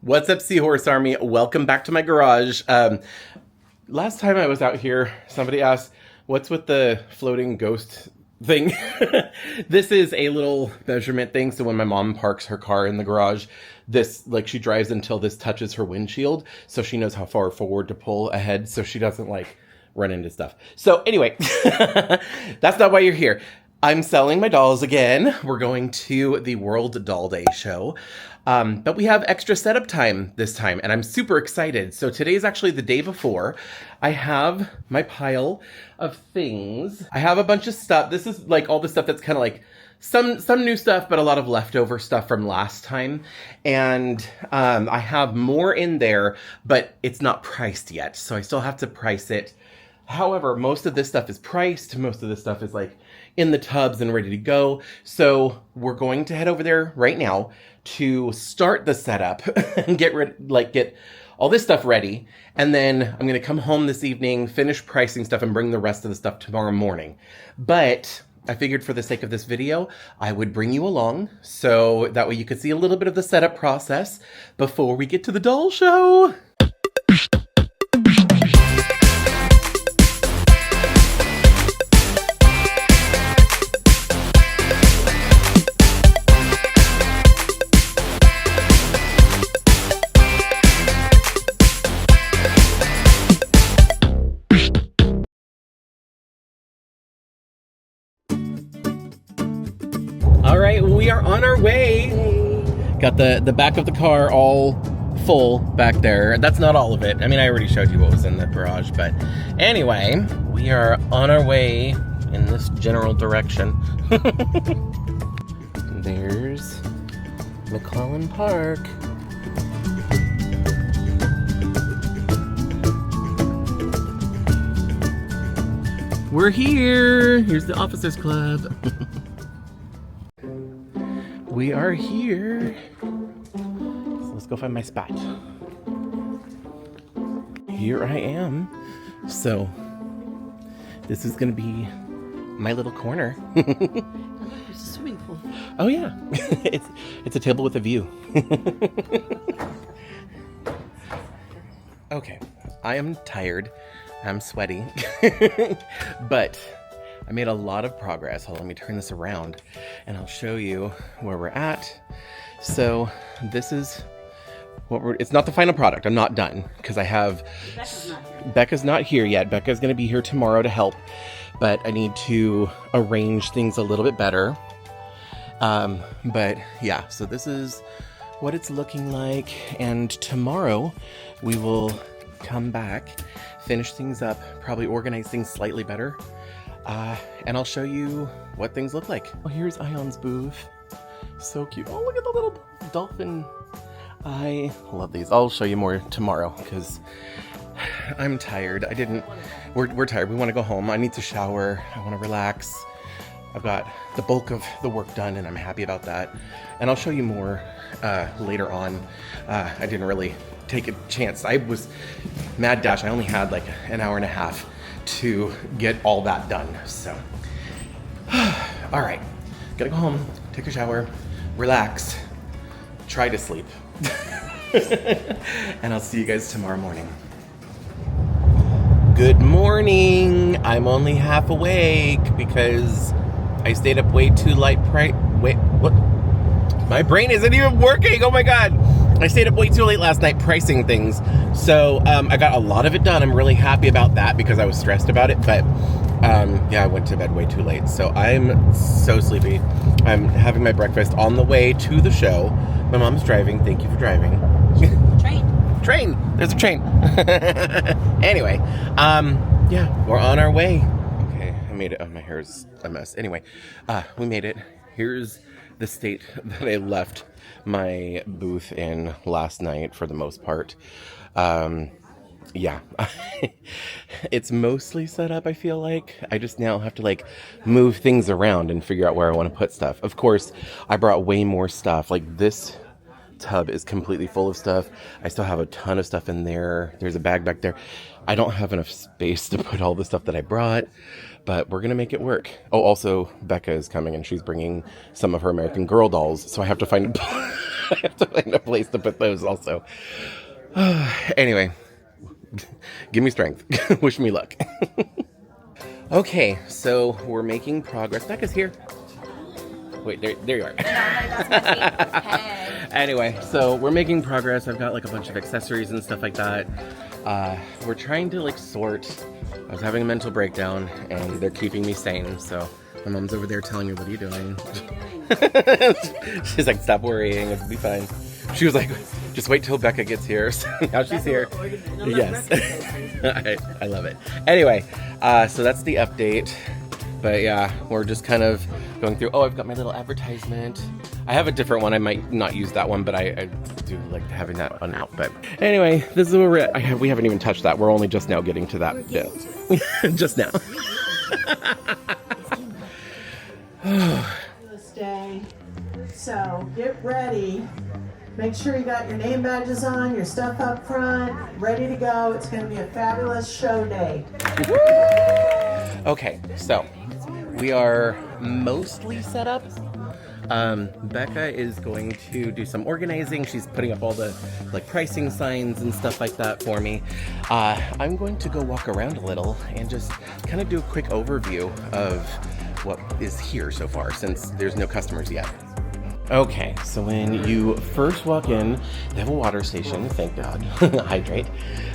What's up, Seahorse Army? Welcome back to my garage. Last time I was out here, somebody asked, what's with the floating ghost thing? This is a little measurement thing. So when my mom parks her car in the garage, she drives until this touches her windshield. So she knows how far forward to pull ahead. So she doesn't run into stuff. So anyway, that's not why you're here. I'm selling my dolls again. We're going to the World Doll Day show. But we have extra setup time this time, and I'm super excited. So today is actually the day before. I have my pile of things. I have a bunch of stuff. This is all the stuff that's kind of some new stuff, but a lot of leftover stuff from last time. And I have more in there, but it's not priced yet. So I still have to price it. However, most of this stuff is priced. Most of this stuff is in the tubs and ready to go. So we're going to head over there right now to start the setup and get all this stuff ready. And then I'm going to come home this evening, finish pricing stuff, and bring the rest of the stuff tomorrow morning. But I figured for the sake of this video, I would bring you along so that way you could see a little bit of the setup process before we get to the doll show. All right, we are on our way. Got the back of the car all full back there. That's not all of it. I mean, I already showed you what was in the garage, but anyway, we are on our way in this general direction. There's McClellan Park. We're here. Here's the Officers Club. We are here. So let's go find my spot. Here I am. So this is gonna be my little corner. There's a swimming pool. Oh yeah, it's a table with a view. Okay, I am tired. I'm sweaty, but I made a lot of progress. Hold on, let me turn this around and I'll show you where we're at. So this is what it's not the final product. I'm not done because I have, Becca's not here yet. Becca's gonna be here tomorrow to help, but I need to arrange things a little bit better. But yeah, so this is what it's looking like. And tomorrow we will come back, finish things up, probably organize things slightly better. And I'll show you what things look like. Oh, here's Ion's booth. So cute. Oh, look at the little dolphin. I love these. I'll show you more tomorrow because I'm tired. We're tired. We want to go home. I need to shower. I want to relax. I've got the bulk of the work done and I'm happy about that. And I'll show you more later on. I didn't really take a chance. I was mad dash. I only had an hour and a half to get all that done. So, all right, gotta go home, take a shower, relax, try to sleep. And I'll see you guys tomorrow morning. Good morning. I'm only half awake because I stayed up way too late. Wait, what? My brain isn't even working. Oh my God. I stayed up way too late last night pricing things. So I got a lot of it done. I'm really happy about that because I was stressed about it. But yeah, I went to bed way too late. So I'm so sleepy. I'm having my breakfast on the way to the show. My mom's driving. Thank you for driving. Train. There's a train. Anyway, yeah, we're on our way. Okay, I made it. Oh, my hair's a mess. Anyway, we made it. Here's the state that I left my booth in last night for the most part. Yeah, it's mostly set up, I feel like. I just now have to move things around and figure out where I want to put stuff. Of course, I brought way more stuff. This tub is completely full of stuff. I still have a ton of stuff in there. There's a bag back there. I don't have enough space to put all the stuff that I brought, but we're gonna make it work. Oh, also Becca is coming and she's bringing some of her American Girl dolls, so I have to find I have to find a place to put those also. Anyway, give me strength. Wish me luck. Okay, so we're making progress. Becca's here. Wait, there you are. Anyway, so we're making progress. I've got like a bunch of accessories and stuff like that. We're trying to like sort. I was having a mental breakdown and they're keeping me sane. So my mom's over there telling me, what are you doing? She's like, stop worrying, it'll be fine. She was like, just wait till Becca gets here. So now she's here. Yes. I love it. Anyway, so that's the update. But yeah, we're just kind of going through. Oh, I've got my little advertisement. I have a different one. I might not use that one, but I do like having that one out. But anyway, this is where we're at. We haven't even touched that. We're only just now getting to that bit. Just now. This day. So get ready. Make sure you got your name badges on, your stuff up front, ready to go. It's going to be a fabulous show day. Okay, so we are mostly set up. Becca is going to do some organizing. She's putting up all the like pricing signs and stuff like that for me. I'm going to go walk around a little and just kind of do a quick overview of what is here so far since there's no customers yet. Okay, so when you first walk in, they have a water station, thank God. Hydrate.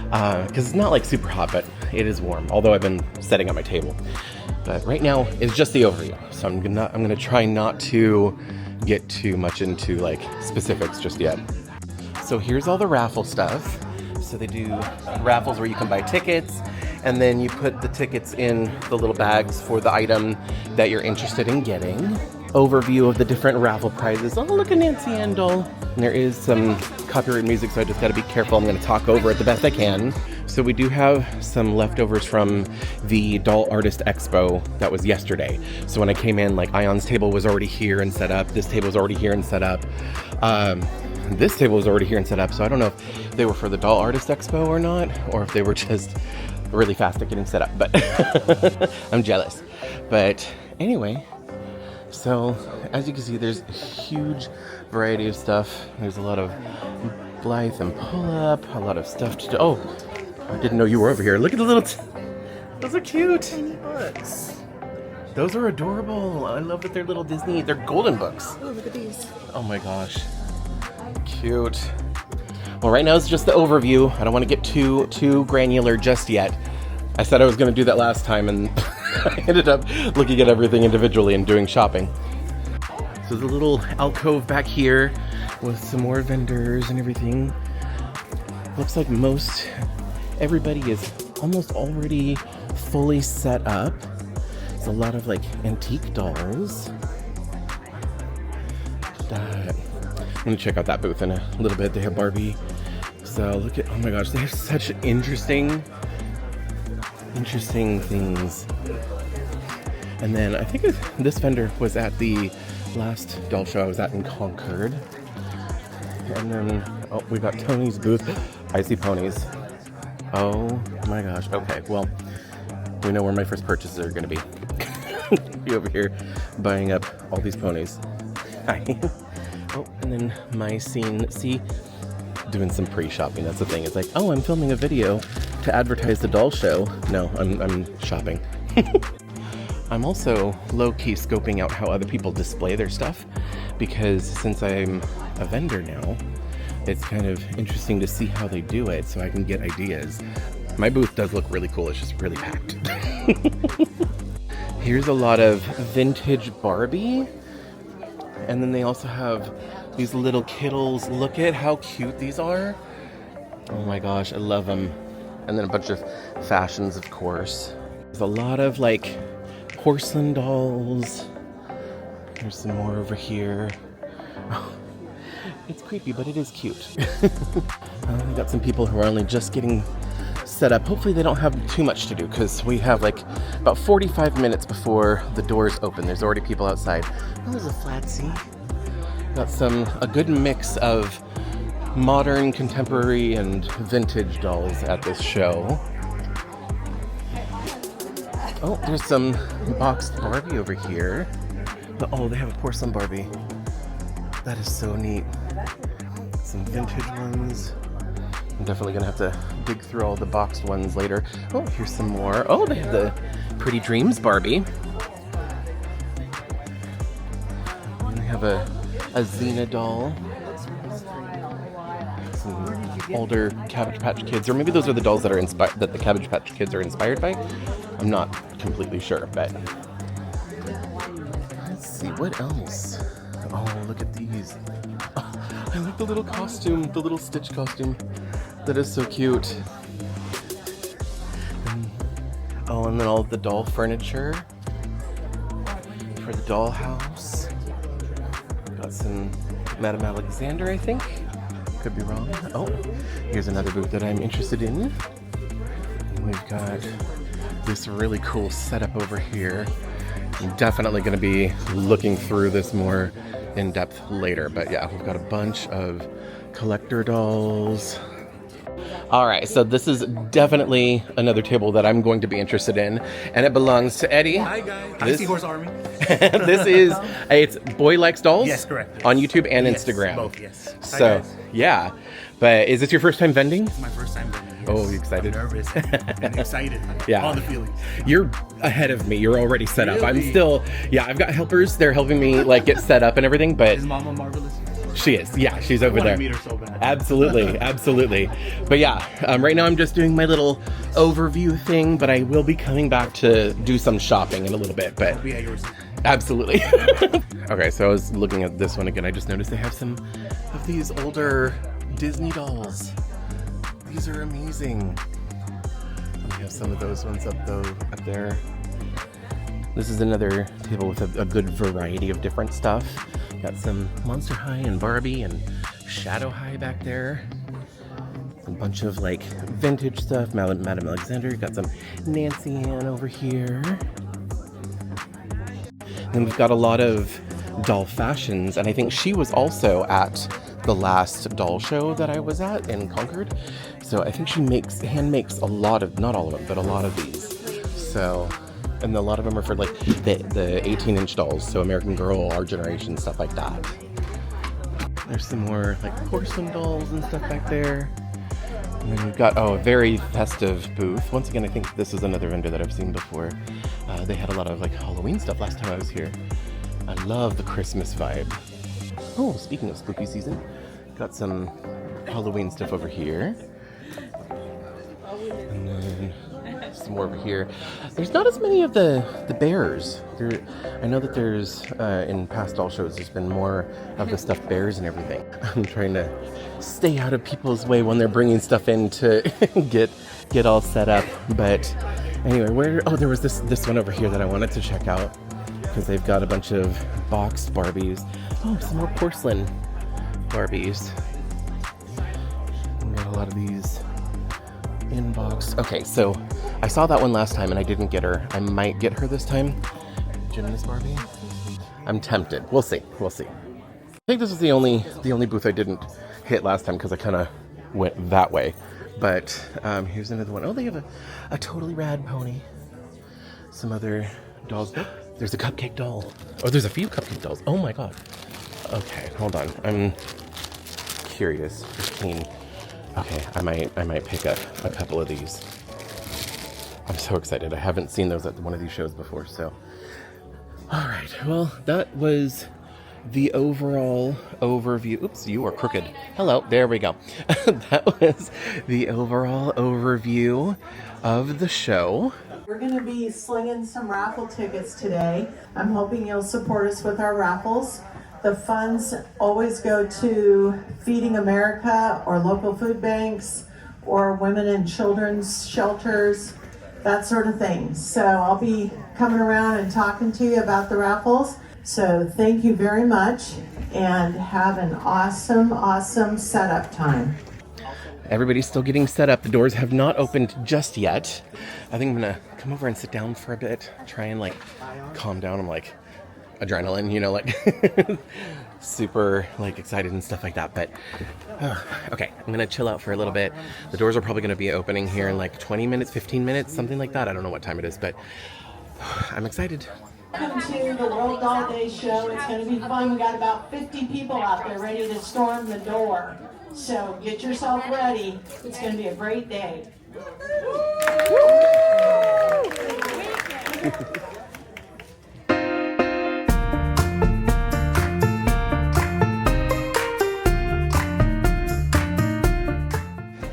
Because it's not like super hot, but it is warm, although I've been setting up my table. But right now, it's just the overview. So I'm gonna try not to get too much into like specifics just yet. So here's all the raffle stuff. So they do raffles where you can buy tickets, and then you put the tickets in the little bags for the item that you're interested in getting. Overview of the different raffle prizes. Oh, look at Nancy Endel. And there is some copyright music, so I just gotta be careful. I'm gonna talk over it the best I can. So we do have some leftovers from the Doll Artist Expo that was yesterday. So when I came in, like Ion's table was already here and set up. This table was already here and set up. This table was already here and set up. So I don't know if they were for the Doll Artist Expo or not, or if they were just really fast at getting set up, but I'm jealous. But anyway, so as you can see, there's a huge variety of stuff. There's a lot of Blythe and pull-up, a lot of stuff to do. Oh, I didn't know you were over here. Look at the little, those are cute. Tiny books. Those are adorable. I love that they're little Disney, they're golden books. Oh, look at these. Oh my gosh, cute. Well, right now it's just the overview. I don't want to get too granular just yet. I said I was going to do that last time, and I ended up looking at everything individually and doing shopping. So there's a little alcove back here with some more vendors and everything. Looks like everybody is almost already fully set up. There's a lot of like antique dolls. I'm gonna check out that booth in a little bit. They have Barbie. So look at, oh my gosh, they have such interesting things. And then I think this vendor was at the last doll show I was at in Concord. And then, oh, we got Tony's booth. I see ponies. Oh my gosh. Okay, well, we know where my first purchases are gonna be. Be over here buying up all these ponies. Hi. Oh, and then my scene. See, doing some pre-shopping. That's the thing. It's like, oh, I'm filming a video to advertise the doll show. No, I'm shopping. I'm also low-key scoping out how other people display their stuff, because since I'm a vendor now, it's kind of interesting to see how they do it so I can get ideas. My booth does look really cool. It's just really packed. Here's a lot of vintage Barbie. And then they also have these little kittles. Look at how cute these are. Oh my gosh, I love them. And then a bunch of fashions, of course. There's a lot of like porcelain dolls. There's some more over here. It's creepy, but it is cute. We got some people who are only just getting set up. Hopefully they don't have too much to do, because we have like about 45 minutes before the doors open. There's already people outside. Oh, there's a flatsy. Got a good mix of modern, contemporary, and vintage dolls at this show. Oh, there's some boxed Barbie over here. Oh, they have a porcelain Barbie. That is so neat. some vintage ones. I'm definitely gonna have to dig through all the boxed ones later. Oh, here's some more. Oh, they have the Pretty Dreams Barbie. And they have a Xena doll. Some older Cabbage Patch Kids, or maybe those are the dolls that are that the Cabbage Patch Kids are inspired by. I'm not completely sure, but let's see what else. Oh, look at these. Oh, I like the little costume, the little Stitch costume. That is so cute. Oh, and then all of the doll furniture for the dollhouse. Got some Madame Alexander, I think. Could be wrong. Oh, here's another booth that I'm interested in. And we've got this really cool setup over here. I'm definitely going to be looking through this more in depth later. But yeah, we've got a bunch of collector dolls. All right, so this is definitely another table that I'm going to be interested in, and it belongs to Eddie. Hi guys. Hi Seahorse Army. This is, it's Boy Likes Dolls? Yes, correct. Yes. On YouTube and Yes, Instagram. both, yes. Hi, So, guys. yeah. But is this your first time vending? It's my first time vending. Yes. Oh, you excited? I'm nervous and excited. Yeah. All the feelings. You're ahead of me. You're already set up. I'm Really? still, yeah, I've got helpers. They're helping me like get set up and everything, but Is Mama marvelous? she is. Yeah, she's over I want there. to meet her so bad. Absolutely, absolutely. But yeah, right now I'm just doing my little overview thing, but I will be coming back to do some shopping in a little bit, but Be at yours. absolutely. Okay, so I was looking at this one again. I just noticed they have some of these older Disney dolls. These are amazing. We have some of those ones up there. This is another table with a good variety of different stuff. Got some Monster High and Barbie and Shadow High back there. A bunch of like vintage stuff. Madame Alexander. Got some Nancy Ann over here. And we've got a lot of doll fashions, and I think she was also at the last doll show that I was at in Concord. So I think she hand makes a lot of, not all of them, but a lot of these. So, and a lot of them are for like the 18-inch dolls, so American Girl, Our Generation, stuff like that. There's some more like porcelain dolls and stuff back there. And then we've got, a very festive booth. Once again, I think this is another vendor that I've seen before. They had a lot of like Halloween stuff last time I was here. I love the Christmas vibe. Oh, speaking of spooky season, got some Halloween stuff over here. And then some more over here. There's not as many of the bears. I know that there's, in past doll shows, there's been more of the stuffed bears and everything. I'm trying to stay out of people's way when they're bringing stuff in to get all set up. But anyway, there was this one over here that I wanted to check out, because they've got a bunch of boxed Barbies. Oh, some more porcelain Barbies. We've got a lot of these in box. Okay, so I saw that one last time and I didn't get her. I might get her this time. Gymnast Barbie. I'm tempted. We'll see. We'll see. I think this is the only booth I didn't hit last time because I kind of went that way. But here's another one. Oh, they have a totally rad pony. Some other dolls. There's a cupcake doll. Oh, there's a few cupcake dolls. Oh my god. Okay, hold on. I'm curious. Keen. Okay, I might pick up a couple of these. I'm so excited. I haven't seen those at one of these shows before, so. All right, well, that was the overall overview. Oops, you are crooked. Hello, there we go. That was the overall overview of the show. We're going to be slinging some raffle tickets today. I'm hoping you'll support us with our raffles. The funds always go to Feeding America or local food banks or women and children's shelters, that sort of thing. So I'll be coming around and talking to you about the raffles. So thank you very much and have an awesome, awesome setup time. Everybody's still getting set up. The doors have not opened just yet. I think I'm gonna come over and sit down for a bit, try and like calm down. I'm like adrenaline, you know, like super like excited and stuff like that. But okay, I'm gonna chill out for a little bit. The doors are probably gonna be opening here in like 20 minutes, 15 minutes, something like that. I don't know what time it is, but I'm excited. Welcome to the World Doll Day show. It's going to be fun. We got about 50 people out there ready to storm the door. So get yourself ready. It's going to be a great day.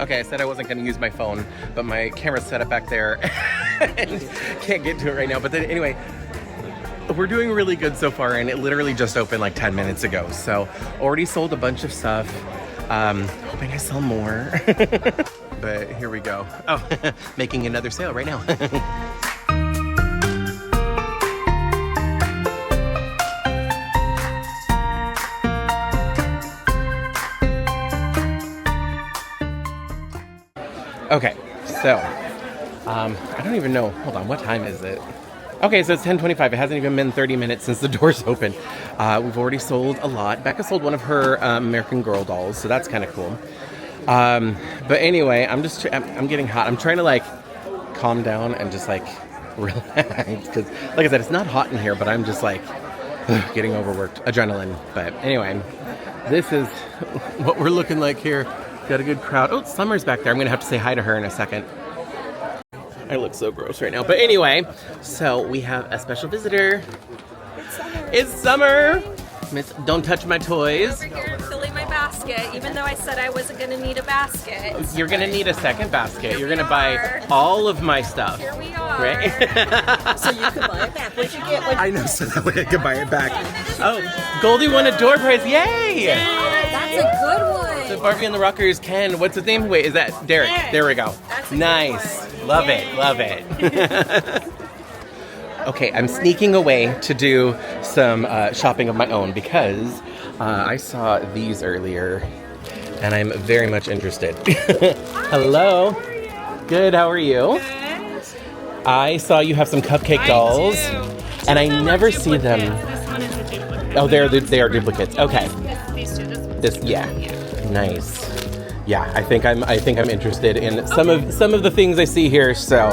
Okay, I said I wasn't going to use my phone, but my camera's set up back there and can't get to it right now. But then anyway, we're doing really good so far, and it literally just opened like 10 minutes ago. So already sold a bunch of stuff. Hoping I sell more. But here we go. Oh, making another sale right now. Okay, so, I don't even know, hold on, what time is it? Okay, so it's 10:25, it hasn't even been 30 minutes since the doors open. We've already sold a lot. Becca sold one of her American Girl dolls, so that's kind of cool. But anyway, I'm getting hot. I'm trying to like calm down and just like relax, because like I said, it's not hot in here, but I'm just like getting overworked, adrenaline. But anyway, this is what we're looking like here. Got a good crowd. Oh, Summer's back there. I'm gonna have to say hi to her in a second. I look so gross right now. But anyway, so we have a special visitor. It's Summer. Miss, don't touch my toys. Over here filling my basket, even though I said I wasn't gonna need a basket. You're gonna need a second basket. You're gonna buy all of my stuff. Here we are. Right? So you can buy it back. What'd you get? I know, so that way I can buy it back. Oh, Goldie won a door prize. Yay! That's a good one. So Barbie and the Rockers, Ken, what's his name? Wait, is that Derek? There we go. Nice. Love it, love it. Okay, I'm sneaking away to do some shopping of my own because I saw these earlier and I'm very much interested. Hello. Good, how are you? Good. I saw you have some cupcake dolls and I never see them. This one is a duplicate. Oh, they are duplicates. Okay. These two. Yeah. Nice. Yeah, I think I'm interested in some of the things I see here, so.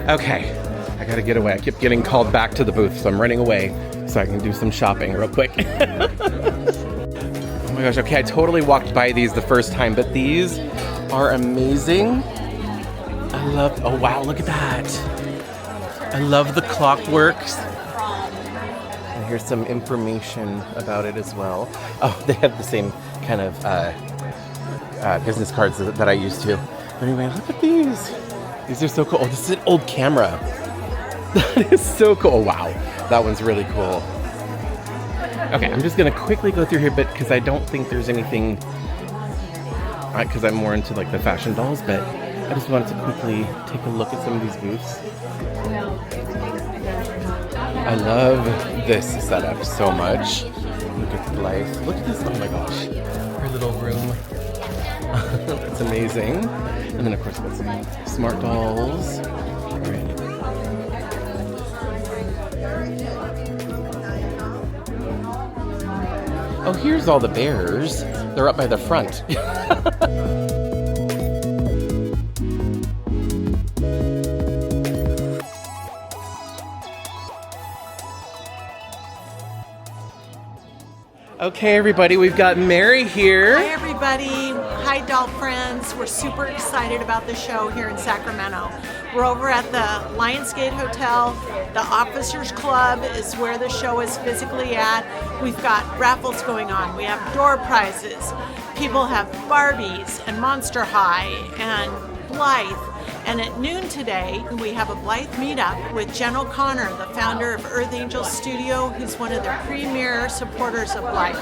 Okay. I gotta get away. I keep getting called back to the booth, so I'm running away so I can do some shopping real quick. Oh my gosh, okay, I totally walked by these the first time, but these are amazing. I love, oh wow, look at that. I love the clockworks. And here's some information about it as well. Oh, they have the same kind of business cards that I used to. But anyway, look at these. These are so cool. Oh, this is an old camera. That is so cool. Oh, wow. That one's really cool. Okay, I'm just going to quickly go through here, but because I don't think there's anything, because I'm more into like the fashion dolls, but I just wanted to quickly take a look at some of these booths. I love this setup so much. Look at Blythe. Look at this. Oh my gosh. Her little room. That's amazing. And then of course we've got some smart dolls. Right. Oh, here's all the bears. They're up by the front. Okay, everybody, we've got Mary here. Hi, everybody. Hi, doll friends. We're super excited about the show here in Sacramento. We're over at the Lionsgate Hotel. The Officers Club is where the show is physically at. We've got raffles going on. We have door prizes. People have Barbies and Monster High and Blythe. And at noon today, we have a Blythe meetup with Jen O'Connor, the founder of Earth Angel Studio, who's one of the premier supporters of Blythe.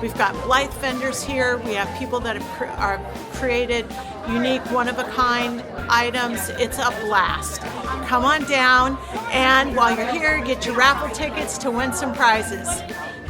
We've got Blythe vendors here. We have people that have created unique, one-of-a-kind items. It's a blast. Come on down, and while you're here, get your raffle tickets to win some prizes.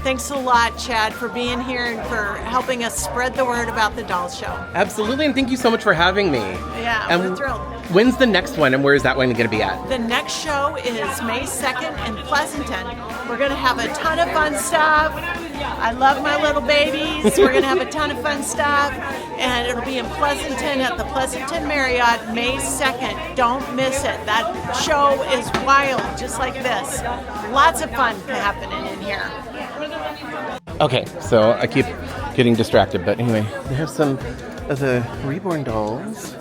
Thanks a lot, Chad, for being here and for helping us spread the word about the Doll Show. Absolutely, and thank you so much for having me. Yeah, and we're thrilled. When's the next one, and where is that one going to be at? The next show is May 2nd in Pleasanton. We're going to have a ton of fun stuff. I love my little babies. We're going to have a ton of fun stuff, and it'll be in Pleasanton at the Pleasanton Marriott May 2nd. Don't miss it. That show is wild, just like this. Lots of fun happening in here. Okay, so I keep getting distracted. But anyway, they have some of the reborn dolls.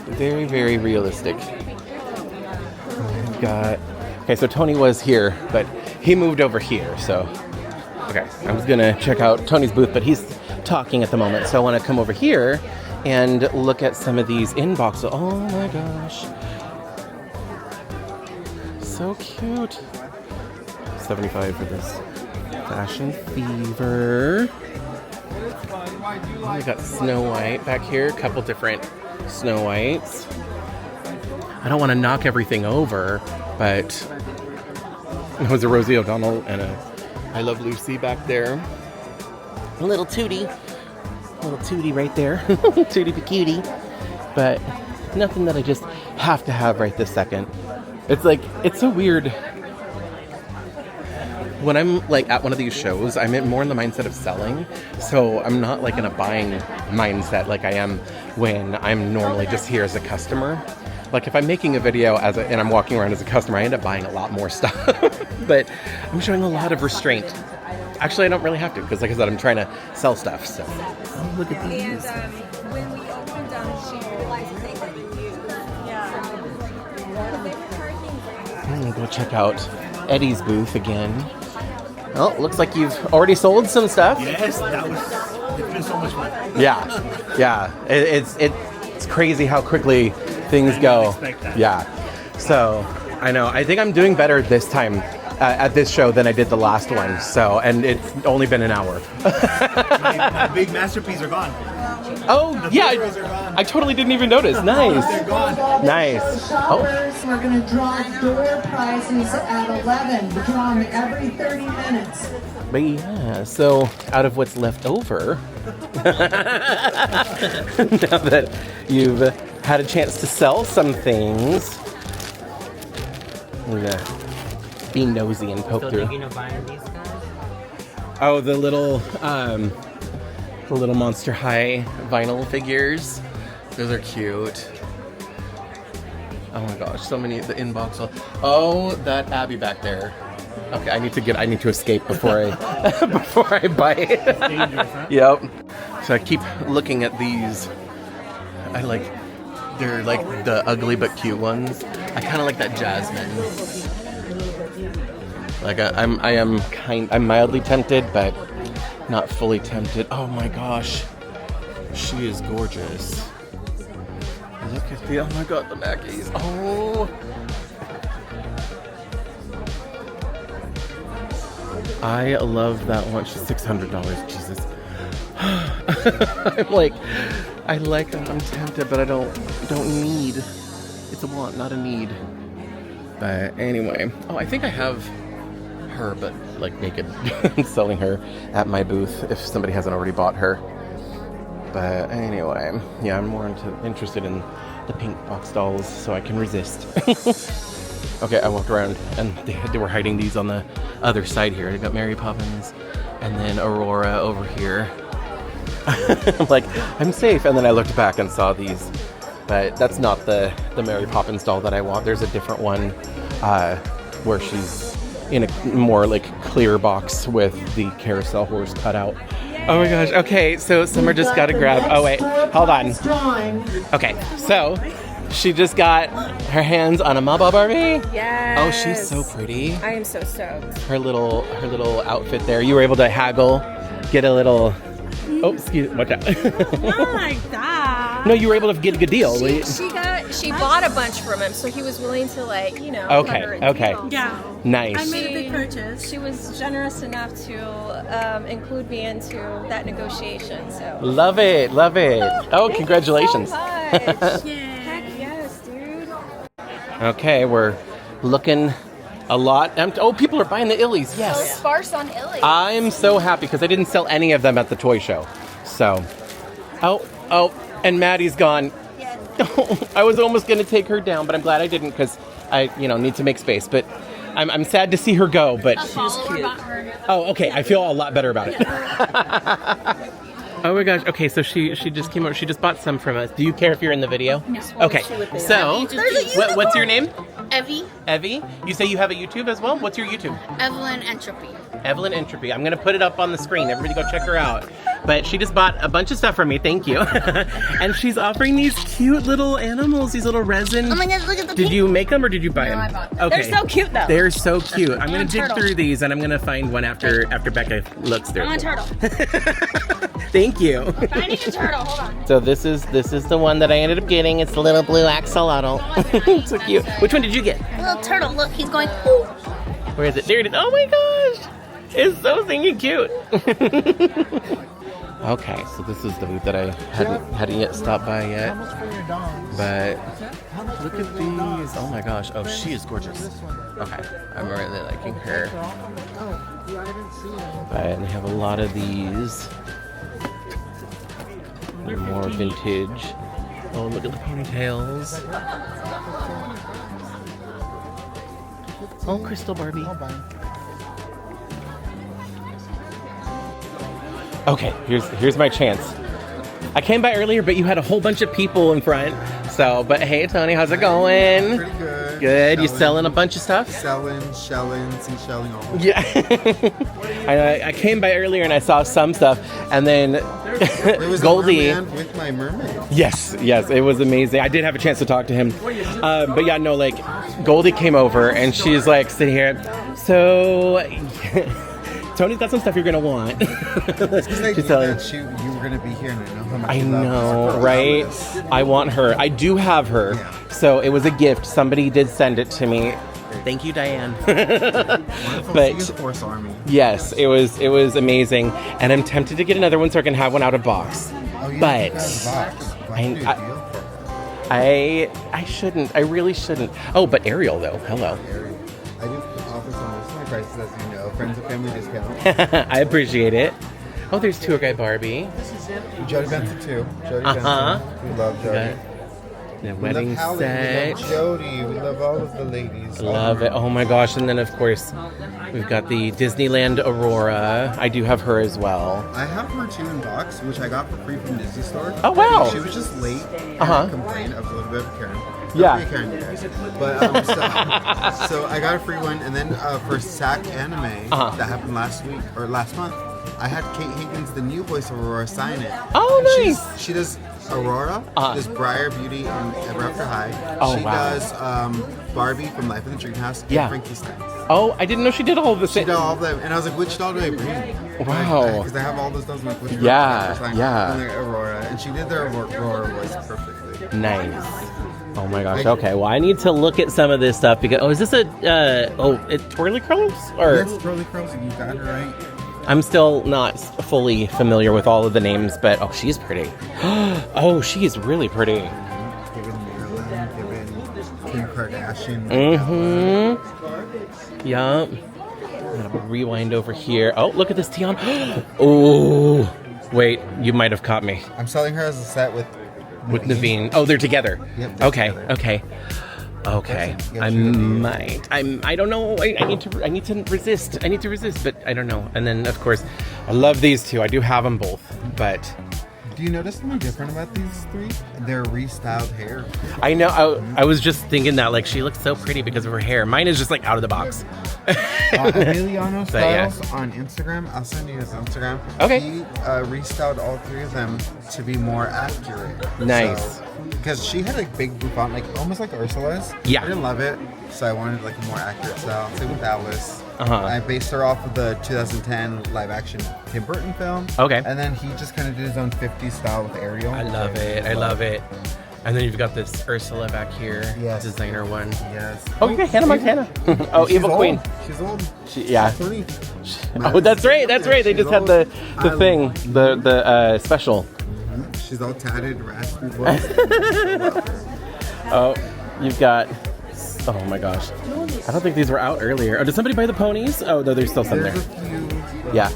Very, very realistic. We've got... Okay, so Tony was here, but he moved over here, so... Okay, I was gonna check out Tony's booth, but he's talking at the moment, so I want to come over here and look at some of these inboxes. Oh my gosh. So cute. 75 for this Fashion Fever. Oh, we got Snow White back here, a couple different Snow Whites. I don't want to knock everything over, but there was a Rosie O'Donnell and a I Love Lucy back there. A little Tootie right there. Tootie Cutie. But nothing that I just have to have right this second. It's like, it's so weird. When I'm like at one of these shows, I'm more in the mindset of selling. So I'm not like in a buying mindset like I am when I'm normally just here as a customer. Like if I'm making a video and I'm walking around as a customer, I end up buying a lot more stuff. But I'm showing a lot of restraint. Actually, I don't really have to because, like I said, I'm trying to sell stuff. So oh, look at these. And when we opened she realized they had been used. Yeah. I'm gonna go check out Eddie's booth again. Well, it looks like you've already sold some stuff. Yes, it's been so much fun. Yeah. It's crazy how quickly things go. Expect that. Yeah. So I know. I think I'm doing better this time at this show than I did the last one. So, and it's only been an hour. My big masterpiece are gone. Oh yeah, Photos are gone. I totally didn't even notice. Nice. They're gone. Nice. Shoppers, we're going to draw door prizes at 11. We draw them every 30 minutes. But yeah, so out of what's left over, now that you've had a chance to sell some things, I'm gonna be nosy and poke through. Oh, the little Monster High vinyl figures. Those are cute. Oh my gosh, so many. The inbox. Oh, that Abby back there. Okay, I need to escape before I buy it. Dangerous, huh? Yep. So I keep looking at these. They're like the ugly but cute ones. I kind of like that Jasmine. Like I'm mildly tempted, but not fully tempted. Oh my gosh, she is gorgeous. Look at oh my god, the Mackies. Oh. I love that one. She's $600. Jesus. I'm tempted, but I don't need. It's a want, not a need. But anyway, oh, I think I have her, but like naked, selling her at my booth if somebody hasn't already bought her. But anyway, yeah, I'm more interested in the pink box dolls, so I can resist. Okay, I walked around and they were hiding these on the other side here. They got Mary Poppins and then Aurora over here. I'm like, I'm safe. And then I looked back and saw these. But that's not the Mary Poppins doll that I want. There's a different one where she's in a more like clear box with the carousel horse cut out. Oh my gosh. Okay, so Summer just got to grab. Oh wait, hold on. Okay, so she just got her hands on a Mama Barbie. Yes. Oh, she's so pretty. I am so stoked. Her little outfit there. You were able to haggle, get a little. Oh, excuse me. Watch out. Not like that. No, you were able to get a good deal. She bought a bunch from him, so he was willing to Okay, cover and okay. deal. Yeah. Nice. I made a big purchase. She was generous enough to include me into that negotiation. So Love it. Oh, congratulations. Thank you so much. Yay. Heck yes, dude. Okay, we're looking a lot empty. Oh, people are buying the Illies. So Yes. sparse on Illy. I'm so happy because I didn't sell any of them at the toy show. So, oh, and Maddie's gone. Yes. I was almost going to take her down, but I'm glad I didn't because I, need to make space. But I'm sad to see her go. But oh, okay. I feel a lot better about it. Oh my gosh. Okay, so she just came over. She just bought some from us. Do you care if you're in the video? No. Okay. So, what's your name? Evie. You say you have a YouTube as well? What's your YouTube? Evelyn Entropy. Evelyn Entropy. I'm going to put it up on the screen. Everybody go check her out. But she just bought a bunch of stuff for me. Thank you. And she's offering these cute little animals, these little resin. Oh my god, look at the Did you make them or did you buy them? I bought them. Okay. They're so cute though. They're so cute. I'm gonna And dig turtle. through these and I'm gonna find one after Becca looks through. I want a turtle. Thank you. Finding a turtle, hold on. So this is the one that I ended up getting. It's the little blue axolotl. So cute. Which one did you get? A little turtle, look, he's going, ooh. Where is it? There it is. Oh my gosh! It's so stinking cute. Okay, so this is the booth that I hadn't yet stopped by yet. But look at these. Oh my gosh. Oh, she is gorgeous. Okay, I'm really liking her. But they have a lot of these. They're more vintage. Oh, look at the ponytails. Oh, Crystal Barbie. Okay, here's my chance. I came by earlier, but you had a whole bunch of people in front. So, but hey, Tony, how's it going? Pretty good. Good. You selling a bunch of stuff? Selling, shelling, seashelling all over. Yeah. I came by earlier and I saw some stuff, and then It was Goldie. the merman with my mermaid. Yes, it was amazing. I did have a chance to talk to him. But yeah, no, like, Goldie came over and she's like sitting here. So, Tony's got some stuff you're going to want. Because I knew She's telling that you were going to be here and I know how much I you love know, this. right? I want her. I do have her. Yeah. So it was a gift. Somebody did send it to me. Thank you, Diane. Wonderful. But She is Horse Army. yes, it was amazing. And I'm tempted to get another one so I can have one out of box. Oh, you But got a box. Why I- you do a I- deal for it? I shouldn't. I really shouldn't. Oh, but Ariel though. Hello. I do offer some of my prices, as you know. Friends and family discount. I appreciate it. Oh, there's Tour Guide Barbie. Jody Benson too. Jody Uh-huh. Benson. We love Jody. The We wedding love Hallie. set. We love Jody. We love all of the ladies. Love it. Oh my gosh. And then, of course, we've got the Disneyland Aurora. I do have her as well. I have her too in box, which I got for free from Disney Store. Oh, wow. She was just late. Uh-huh. I complained of a little bit of Karen. Yeah. Don't be a Karen, you guys. But so I got a free one, and then for Sac Anime Uh-huh. that happened last week or last month, I had Kate Higgins, the new voice of Aurora, sign it. Oh, And nice. She does Aurora, Uh-huh. does Briar Beauty and Ever After High. Oh, she wow. does Barbie from Life in the Dreamhouse and Yeah. Frankenstein. Oh, I didn't know she did all of this. She did all of them, and I was like, which doll do I bring? Wow. Because I have all those dolls. I'm like, which one Yeah, do I sign? yeah. And they're Aurora, and she did their Aurora voice perfectly. Nice. Oh my gosh. Okay. Well, I need to look at some of this stuff because is this a it twirly curls or? Yes, Curly Curls, you got it right. I'm still not fully familiar with all of the names, but oh, she's pretty. Oh, she is really pretty. Given Marilyn, given Kim Kardashian. Mm-hmm. Yup. I'm gonna rewind over here. Oh, look at this Tiana. Oh, wait, you might have caught me I'm selling her as a set with Naveen. Oh, they're together. Yep, they're Okay. together. Okay. Yeah, I she would be- might. I don't know. I need to resist. I need to resist, but I don't know. And then of course, I love these two. I do have them both, but Do you notice something different about these three? Their restyled hair. I know. I was just thinking that like she looks so pretty because of her hair. Mine is just like out of the box. Emiliano But, yeah. Styles on Instagram. I'll send you his Instagram. Okay. He restyled all three of them to be more accurate. Nice. Because she had like big bouffant, like almost like Ursula's. Yeah. I didn't love it, so I wanted like a more accurate style. Same with Alice. Uh-huh. I based her off of the 2010 live action Tim Burton film. Okay. And then he just kind of did his own 50s style with Ariel. I love it. I love it. And then you've got this Ursula back here, Yes. designer one. Yes. Oh, you got Hannah Montana. Oh, She's Evil old. Queen. She's old. Yeah. 30. Oh, that's right. That's right. They She's just had old. the I thing, the special. She's all tatted, raspy. Oh, you've got. Oh my gosh. I don't think these were out earlier. Oh, did somebody buy the ponies? Oh no, there's still some There's there. a few. Yeah.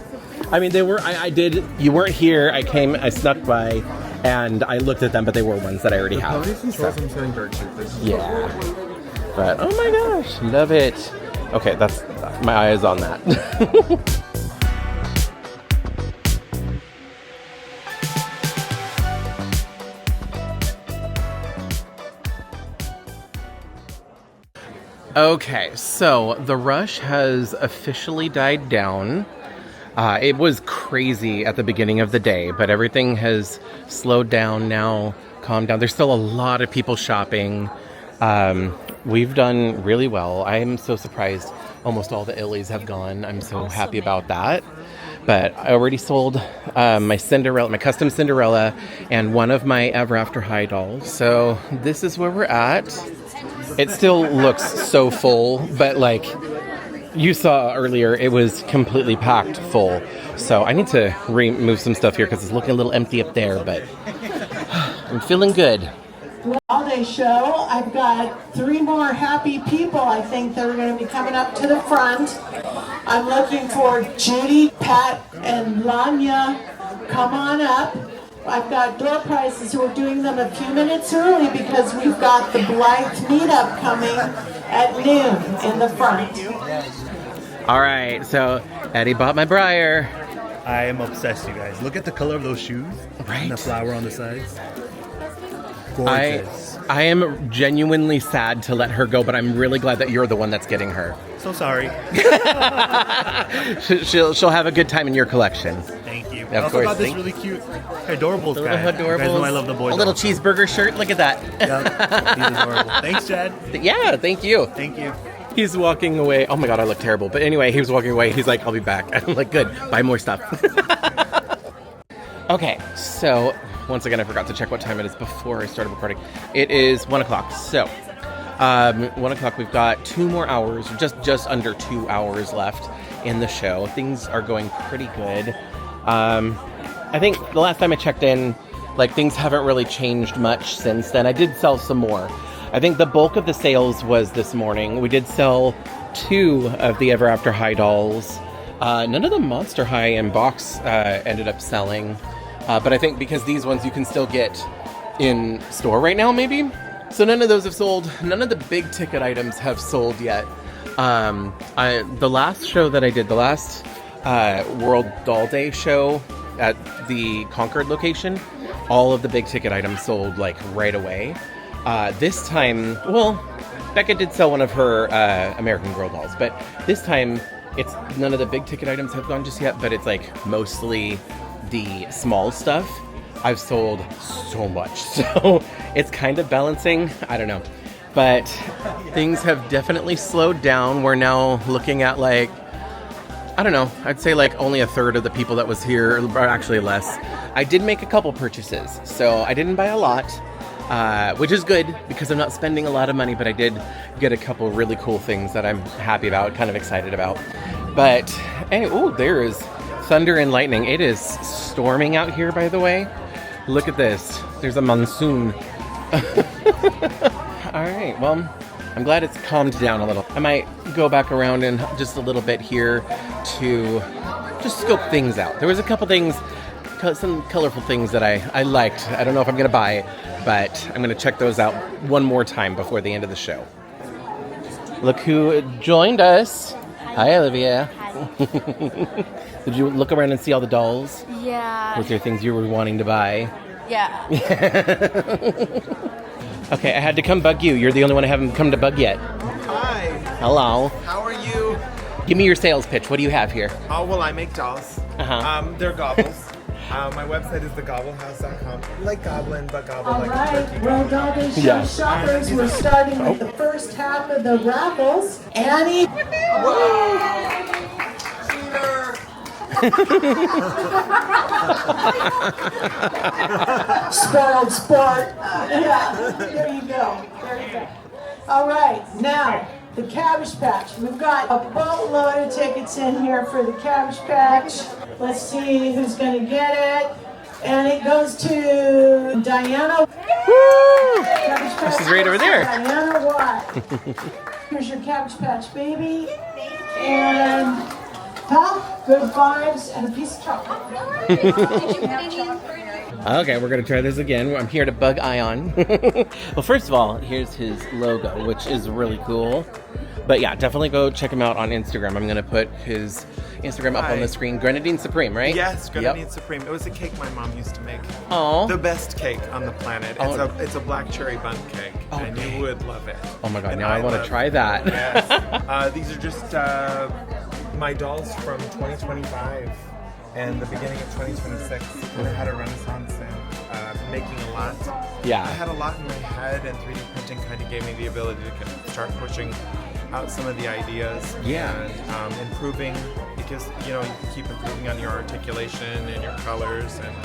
I mean, they were. I did. You weren't here. I snuck by, and I looked at them, but they were ones that I already have. Ponies and trolls I'm selling dirt cheap. This is Yeah. But oh my gosh, love it. Okay, that's my eye is on that. Okay, so the rush has officially died down. It was crazy at the beginning of the day, but everything has slowed down now, calmed down. There's still a lot of people shopping. We've done really well. I am so surprised almost all the Illies have gone. I'm so happy about that. But I already sold my Cinderella, my custom Cinderella, and one of my Ever After High dolls. So this is where we're at. It still looks so full, but like you saw earlier, it was completely packed full. So I need to remove some stuff here because it's looking a little empty up there, but I'm feeling good. Holiday show. I've got 3 more happy people, I think, that are going to be coming up to the front. I'm looking for Judy, Pat, and Lanya. Come on up. I've got door prizes, so we're doing them a few minutes early because we've got the Blythe meetup coming at noon in the front. All right, so Eddie bought my Briar. I am obsessed, you guys. Look at the color of those shoes. Right. And the flower on the sides. Gorgeous. I am genuinely sad to let her go, but I'm really glad that you're the one that's getting her. So sorry. She'll have a good time in your collection. Thank you. Of I also course, got this thank- really cute Adorables The guy. little You guys know I adorables. love the boys. A little cheeseburger shirt. Look at that. Yeah, he's adorable. Thanks, Chad. Yeah, thank you. Thank you. He's walking away. Oh my God, I look terrible. But anyway, he was walking away. He's like, I'll be back. I'm like, good. Buy more stuff. Okay, so once again, I forgot to check what time it is before I started recording. It is 1 o'clock. So, 1 o'clock, we've got 2 more hours, just under 2 hours left in the show. Things are going pretty good. I think the last time I checked in, like, things haven't really changed much since then. I did sell some more. I think the bulk of the sales was this morning. We did sell 2 of the Ever After High dolls. None of the Monster High and box ended up selling. But I think because these ones you can still get in store right now, maybe? So none of those have sold. None of the big ticket items have sold yet. The last show that I did, the last World Doll Day show at the Concord location, all of the big ticket items sold like right away. This time, well, Becca did sell one of her American Girl dolls, but this time it's none of the big ticket items have gone just yet, but it's like mostly the small stuff. I've sold so much, so it's kind of balancing. I don't know, but things have definitely slowed down. We're now looking at like, I don't know, I'd say like only a third of the people that was here, or actually less. I did make a couple purchases, so I didn't buy a lot, which is good because I'm not spending a lot of money, but I did get a couple really cool things that I'm happy about, kind of excited about. But, anyway, oh, there is thunder and lightning. It is storming out here, by the way. Look at this. There's a monsoon. All right, well, I'm glad it's calmed down a little. I might go back around in just a little bit here to just scope things out. There was a couple things, some colorful things that I liked. I don't know if I'm going to buy, but I'm going to check those out one more time before the end of the show. Look who joined us. Hi, Olivia. Did you look around and see all the dolls? Yeah. Was there things you were wanting to buy? Yeah. Okay, I had to come bug you. You're the only one I haven't come to bug yet. Hi, Hello. how are you? Give me your sales pitch. What do you have here? Oh, well, I make dolls. Uh-huh. They're gobbles. My website is thegobblehouse.com. Like goblin, but gobble All like right, turkey. World Doll Day Show Yeah. shoppers, we're starting with the first half of the raffles. Annie. Spoiled sport. Yeah, there you go. There you go. All right, now the Cabbage Patch. We've got a boatload of tickets in here for the Cabbage Patch. Let's see who's going to get it. And it goes to Diana. Woo! Cabbage Patch She's right over there. Diana Watt. Here's your Cabbage Patch baby. And good vibes and a piece of chocolate. Okay, we're going to try this again. I'm here to bug Ion. Well, first of all, here's his logo, which is really cool. But yeah, definitely go check him out on Instagram. I'm going to put his Instagram up on the screen. Grenadine Supreme, right? Yes, Grenadine Yep. Supreme. It was a cake my mom used to make. Aw. The best cake on the planet. Oh. It's a black cherry bun cake, and you would love it. Oh my God, And now I want to love try it. that. Yes. These are just my dolls from 2025 and the beginning of 2026 kind of had a renaissance in making a lot. Yeah. I had a lot in my head, and 3D printing kind of gave me the ability to start pushing out some of the ideas. Yeah. And improving, because you know you can keep improving on your articulation and your colors. And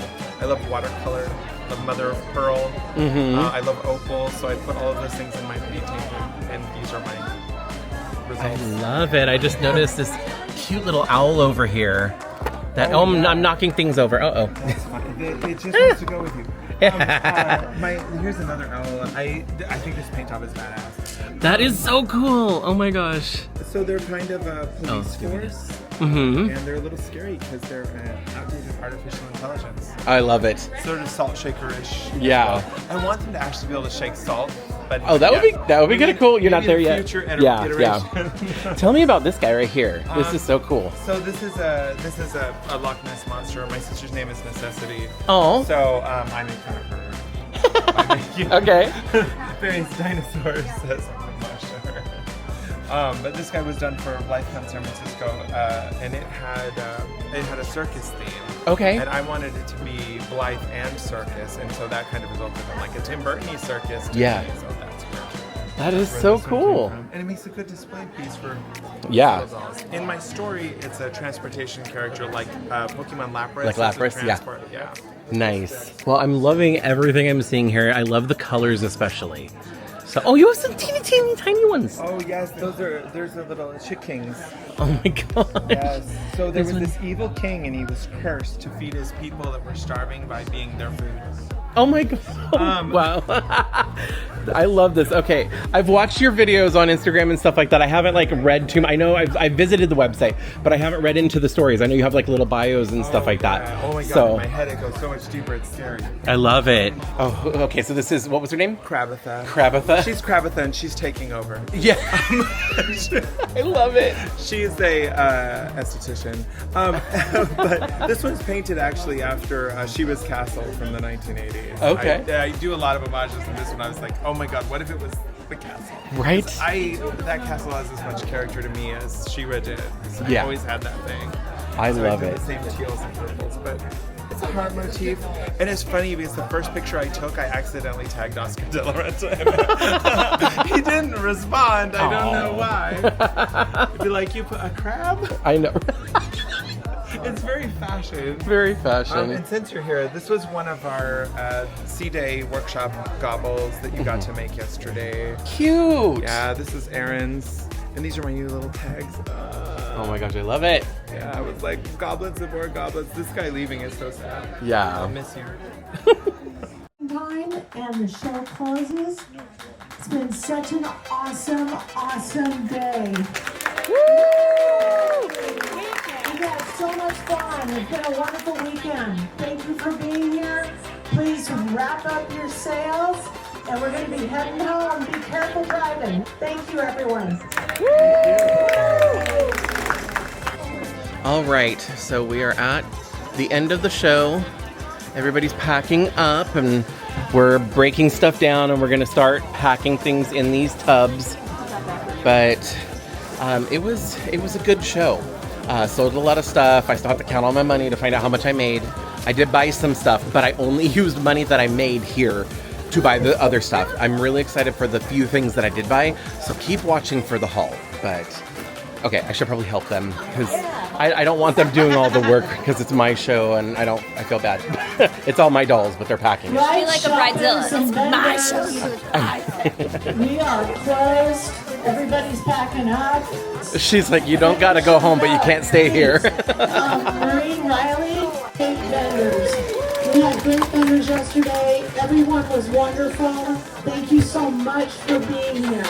I love watercolor, the mother of pearl. I love opal, so I put all of those things in my painting, and these are my I results. love it. I just noticed this cute little owl over here. I'm knocking things over. Uh-oh. That's fine. It just wants to go with you. Here's another owl. I think this paint job is badass. That is so cool. Oh my gosh. So they're kind of a police force, and they're a little scary because they're outdated artificial intelligence. I love it. Sort of salt shaker-ish. as Yeah. well. I want them to actually be able to shake salt. But Oh, that would be kind of cool. You're not there maybe in yet. Future Yeah. iteration. Tell me about this guy right here. This is so cool. So this is a Loch Ness monster. My sister's name is Necessity. Oh. So I make fun of her. by making Okay. various dinosaurs as a monster. But this guy was done for Lifetime San Francisco, and it had a circus theme. Okay. And I wanted it to be Blythe and circus, and so that kind of resulted in like a Tim Burton-y circus. to Yeah. me, so that's where. That is where so this one came cool. from. And it makes a good display piece for Yeah. little dolls. In my story, it's a transportation character like Pokemon Lapras. Like It's a Lapras, yeah. transport- yeah. Nice. Well, I'm loving everything I'm seeing here. I love the colors especially. So, oh, you have some teeny tiny ones. Oh yes, there's a little chickens. Oh my god. Yes. So there This was one- this evil king, and he was cursed to feed his people that were starving by being their food. Oh my god. Wow. I love this. Okay. I've watched your videos on Instagram and stuff like that. I haven't like read too much. I know I visited the website, but I haven't read into the stories. I know you have like little bios and stuff like that. Yeah. Oh my god, So in my head it goes so much deeper, it's scary. I love it. Oh, okay. So this is, what was her name? Krabatha. Krabatha? She's Krabatha, and she's taking over. Yeah. I love it. She's a esthetician. But this one's painted actually after Shiva's Castle from the 1980s. Okay. I do a lot of homages in this one. I was like, oh my god, what if it was the castle? Right? That castle has as much character to me as Shiva did. So Yeah. I always had that thing. I So love did it. the same teals and purples, but it's a heart motif. And it's funny because the first picture I took, I accidentally tagged Oscar De La Renta in it. He didn't respond. I don't know why. He'd be like, you put a crab? I know. It's very fashion. Very fashion. And since you're here, this was one of our C-Day workshop gobbles that you got to make yesterday. Cute. Yeah, this is Aaron's. And these are my new little tags. Oh my gosh, I love it. Yeah, I was like, goblins and more goblins. This guy leaving is so sad. Yeah. I'll miss you. Time and the show closes. It's been such an awesome day. We had so much fun. It's been a wonderful weekend. Thank you for being here. Please wrap up your sales, and we're going to be heading home. Be careful driving. Thank you, everyone. All right, so we are at the end of the show. Everybody's packing up and we're breaking stuff down and we're gonna start packing things in these tubs. But it was a good show. Sold a lot of stuff. I still have to count all my money to find out how much I made. I did buy some stuff, but I only used money that I made here to buy the other stuff. I'm really excited for the few things that I did buy, so keep watching for the haul. But okay, I should probably help them because I don't want them doing all the work because it's my show and I feel bad. It's all my dolls, but they're packing it. Be like a bridezilla. It's my show. We are closed. Everybody's packing up. She's like, you don't gotta go home, but you can't stay here. Marie, Riley, great vendors. We had great vendors yesterday. Everyone was wonderful. Thank you so much for being here.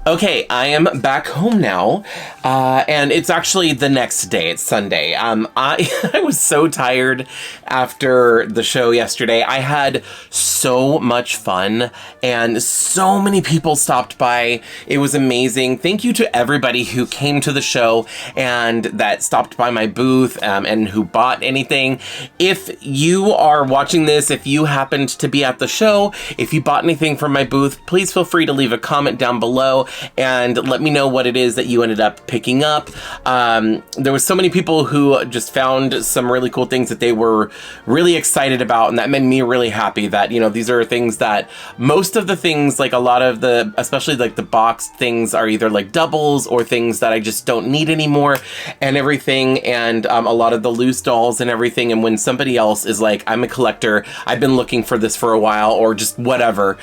Okay, I am back home now, and it's actually the next day. It's Sunday. I was so tired after the show yesterday. I had so much fun, and so many people stopped by. It was amazing. Thank you to everybody who came to the show and that stopped by my booth, and who bought anything. If you are watching this, if you happened to be at the show, if you bought anything from my booth, please feel free to leave a comment down below and let me know what it is that you ended up picking up. There was so many people who just found some really cool things that they were really excited about, and that made me really happy that, you know, these are things that most of the things, like a lot of the, especially like the boxed things, are either like doubles or things that I just don't need anymore and everything, and a lot of the loose dolls and everything. And when somebody else is like, I'm a collector, I've been looking for this for a while, or just whatever,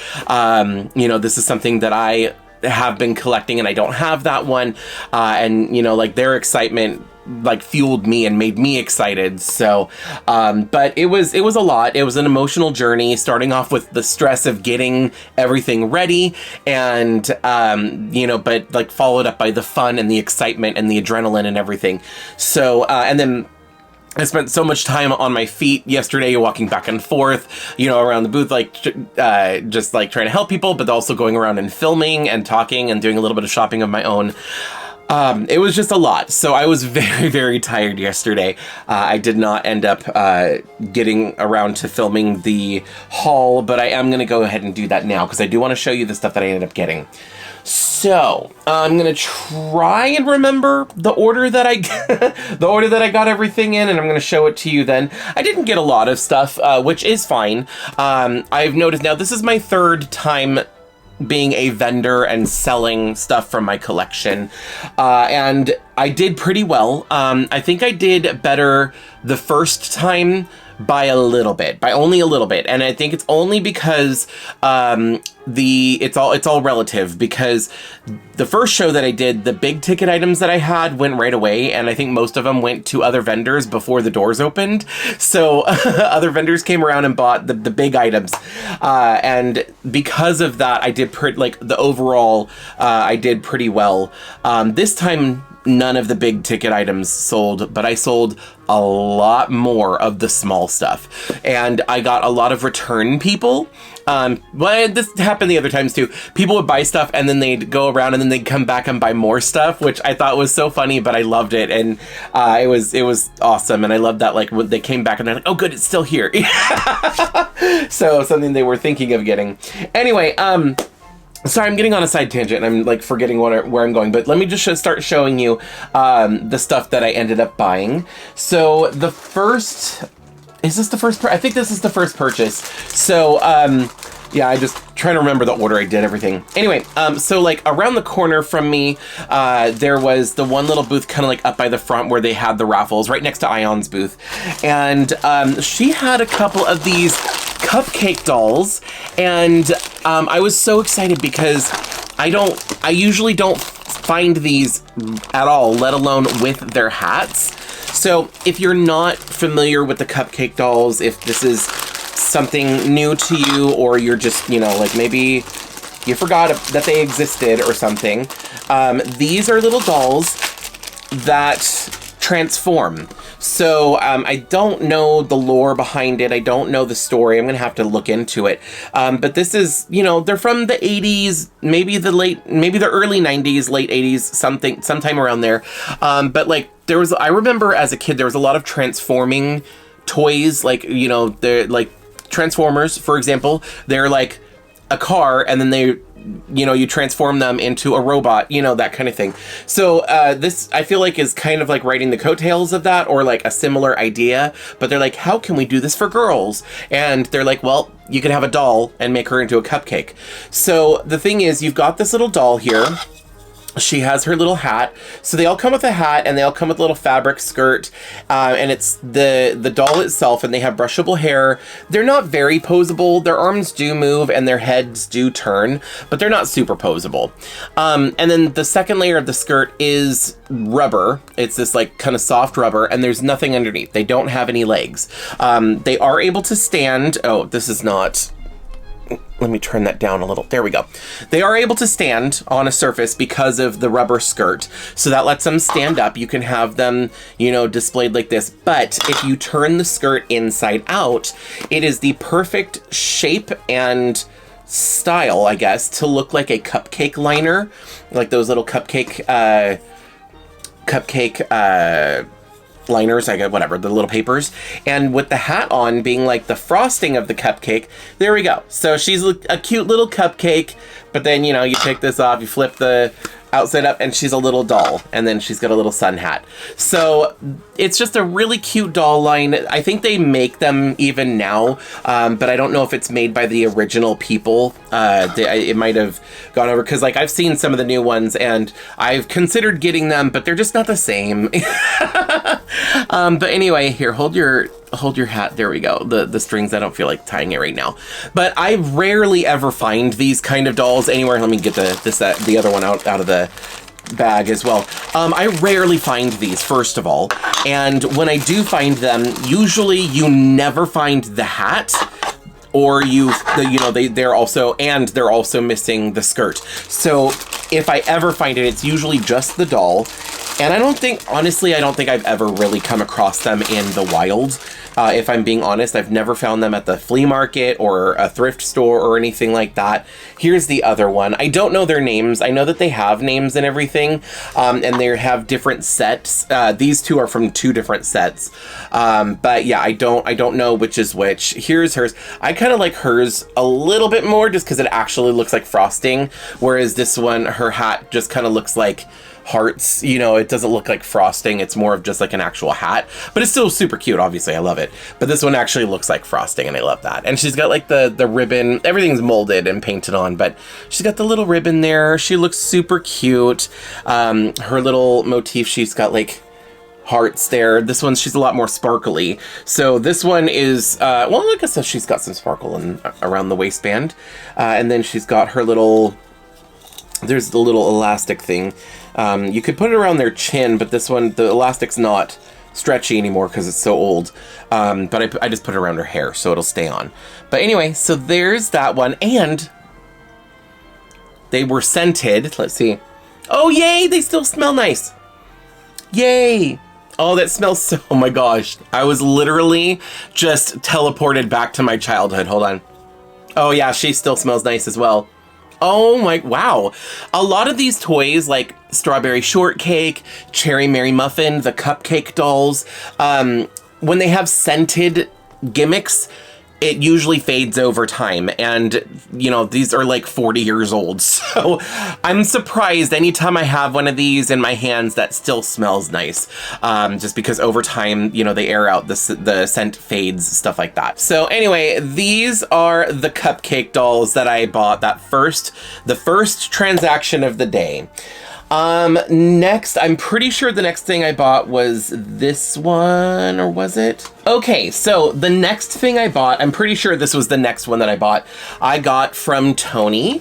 you know, this is something that I have been collecting and I don't have that one, and you know, like their excitement like fueled me and made me excited. So but it was a lot. It was an emotional journey, starting off with the stress of getting everything ready, and you know, but like followed up by the fun and the excitement and the adrenaline and everything. So and then I spent so much time on my feet yesterday, walking back and forth, you know, around the booth, like just like trying to help people, but also going around and filming and talking and doing a little bit of shopping of my own. It was just a lot. So I was very, very tired yesterday. I did not end up getting around to filming the haul, but I am going to go ahead and do that now because I do want to show you the stuff that I ended up getting. So I'm gonna try and remember the order that I got everything in, and I'm gonna show it to you. Then I didn't get a lot of stuff, which is fine. I've noticed now this is my third time being a vendor and selling stuff from my collection, and I did pretty well. I think I did better the first time by a little bit, by only a little bit, and I think it's only because it's all relative, because the first show that I did, the big ticket items that I had went right away, and I think most of them went to other vendors before the doors opened. So other vendors came around and bought the big items, and because of that, I did the overall I did pretty well. This time none of the big ticket items sold, but I sold a lot more of the small stuff, and I got a lot of return people. Well, this happened the other times too. People would buy stuff and then they'd go around and then they'd come back and buy more stuff, which I thought was so funny, but I loved it, and it was awesome, and I loved that, like, when they came back and they're like, oh good, it's still here. So something they were thinking of getting. Anyway, sorry, I'm getting on a side tangent and I'm like forgetting where I'm going, but let me just start showing you the stuff that I ended up buying. So the first, is this the first? I think this is the first purchase. So yeah, I just trying to remember the order I did everything. Anyway, so like around the corner from me, there was the one little booth kind of like up by the front where they had the raffles, right next to Ion's booth, and she had a couple of these cupcake dolls, and I was so excited because I usually don't find these at all, let alone with their hats. So if you're not familiar with the cupcake dolls, if this is something new to you, or you're just, you know, like maybe you forgot that they existed or something, these are little dolls that transform. So I don't know the lore behind it. I don't know the story. I'm gonna have to look into it. But this is, you know, they're from the 80s, maybe the early 90s, late 80s, sometime around there. But like I remember as a kid, there was a lot of transforming toys, like, you know, they're like Transformers, for example. They're like a car, and then they, you know, you transform them into a robot, you know, that kind of thing. So this, I feel like, is kind of like riding the coattails of that, or like a similar idea, but they're like, how can we do this for girls? And they're like, well, you could have a doll and make her into a cupcake. So the thing is, you've got this little doll here. She has her little hat. So they all come with a hat, and they all come with a little fabric skirt, and it's the doll itself, and they have brushable hair. They're not very posable. Their arms do move and their heads do turn, but they're not super posable. And then the second layer of the skirt is rubber. It's this like kind of soft rubber, and there's nothing underneath. They don't have any legs. They are able to stand. Oh, this is not let me turn that down a little. There we go. They are able to stand on a surface because of the rubber skirt. So that lets them stand up. You can have them, you know, displayed like this. But if you turn the skirt inside out, it is the perfect shape and style, I guess, to look like a cupcake liner. Like those little cupcake liners, I got whatever, the little papers, and with the hat on being like the frosting of the cupcake. There we go. So she's a cute little cupcake, but then, you know, you take this off, you flip the outside up, and she's a little doll, and then she's got a little sun hat. So it's just a really cute doll line. I think they make them even now, but I don't know if it's made by the original people. It might have gone over, because like I've seen some of the new ones and I've considered getting them, but they're just not the same. But anyway, here, hold your hat. There we go. The strings, I don't feel like tying it right now, but I rarely ever find these kind of dolls anywhere. Let me get the other one out of the bag as well. I rarely find these, first of all, and when I do find them, usually you never find the hat, or they're also missing the skirt. So if I ever find it, it's usually just the doll. And I don't think I've ever really come across them in the wild. If I'm being honest, I've never found them at the flea market or a thrift store or anything like that. Here's the other one. I don't know their names. I know that they have names and everything, and they have different sets. These two are from two different sets. But yeah, I don't know which is which. Here's hers. I kind of like hers a little bit more just because it actually looks like frosting, whereas this one, her hat just kind of looks like hearts. You know, it doesn't look like frosting. It's more of just like an actual hat, but it's still super cute. Obviously, I love it. But this one actually looks like frosting, and I love that. And she's got like the ribbon. Everything's molded and painted on, but she's got the little ribbon there. She looks super cute. Her little motif, she's got like hearts there. This one, she's a lot more sparkly. So this one is, well, I guess she's got some sparkle around the waistband. And then she's got her little, there's the little elastic thing. You could put it around their chin, but this one, the elastic's not stretchy anymore because it's so old. But I just put it around her hair so it'll stay on. But anyway, so there's that one. And they were scented. Let's see. Oh, yay! They still smell nice. Yay! Oh, that smells so... Oh my gosh. I was literally just teleported back to my childhood. Hold on. Oh yeah, she still smells nice as well. Oh my, wow. A lot of these toys, like Strawberry Shortcake, Cherry Mary Muffin, the Cupcake dolls, when they have scented gimmicks, it usually fades over time. And, you know, these are like 40 years old. So I'm surprised anytime I have one of these in my hands that still smells nice. Just because over time, you know, they air out, the scent fades, stuff like that. So anyway, these are the Cupcake dolls that I bought the first transaction of the day. Next, I'm pretty sure the next thing I bought was this one, or was it? Okay, so the next thing I bought, I'm pretty sure this was the next one that I bought, I got from Tony.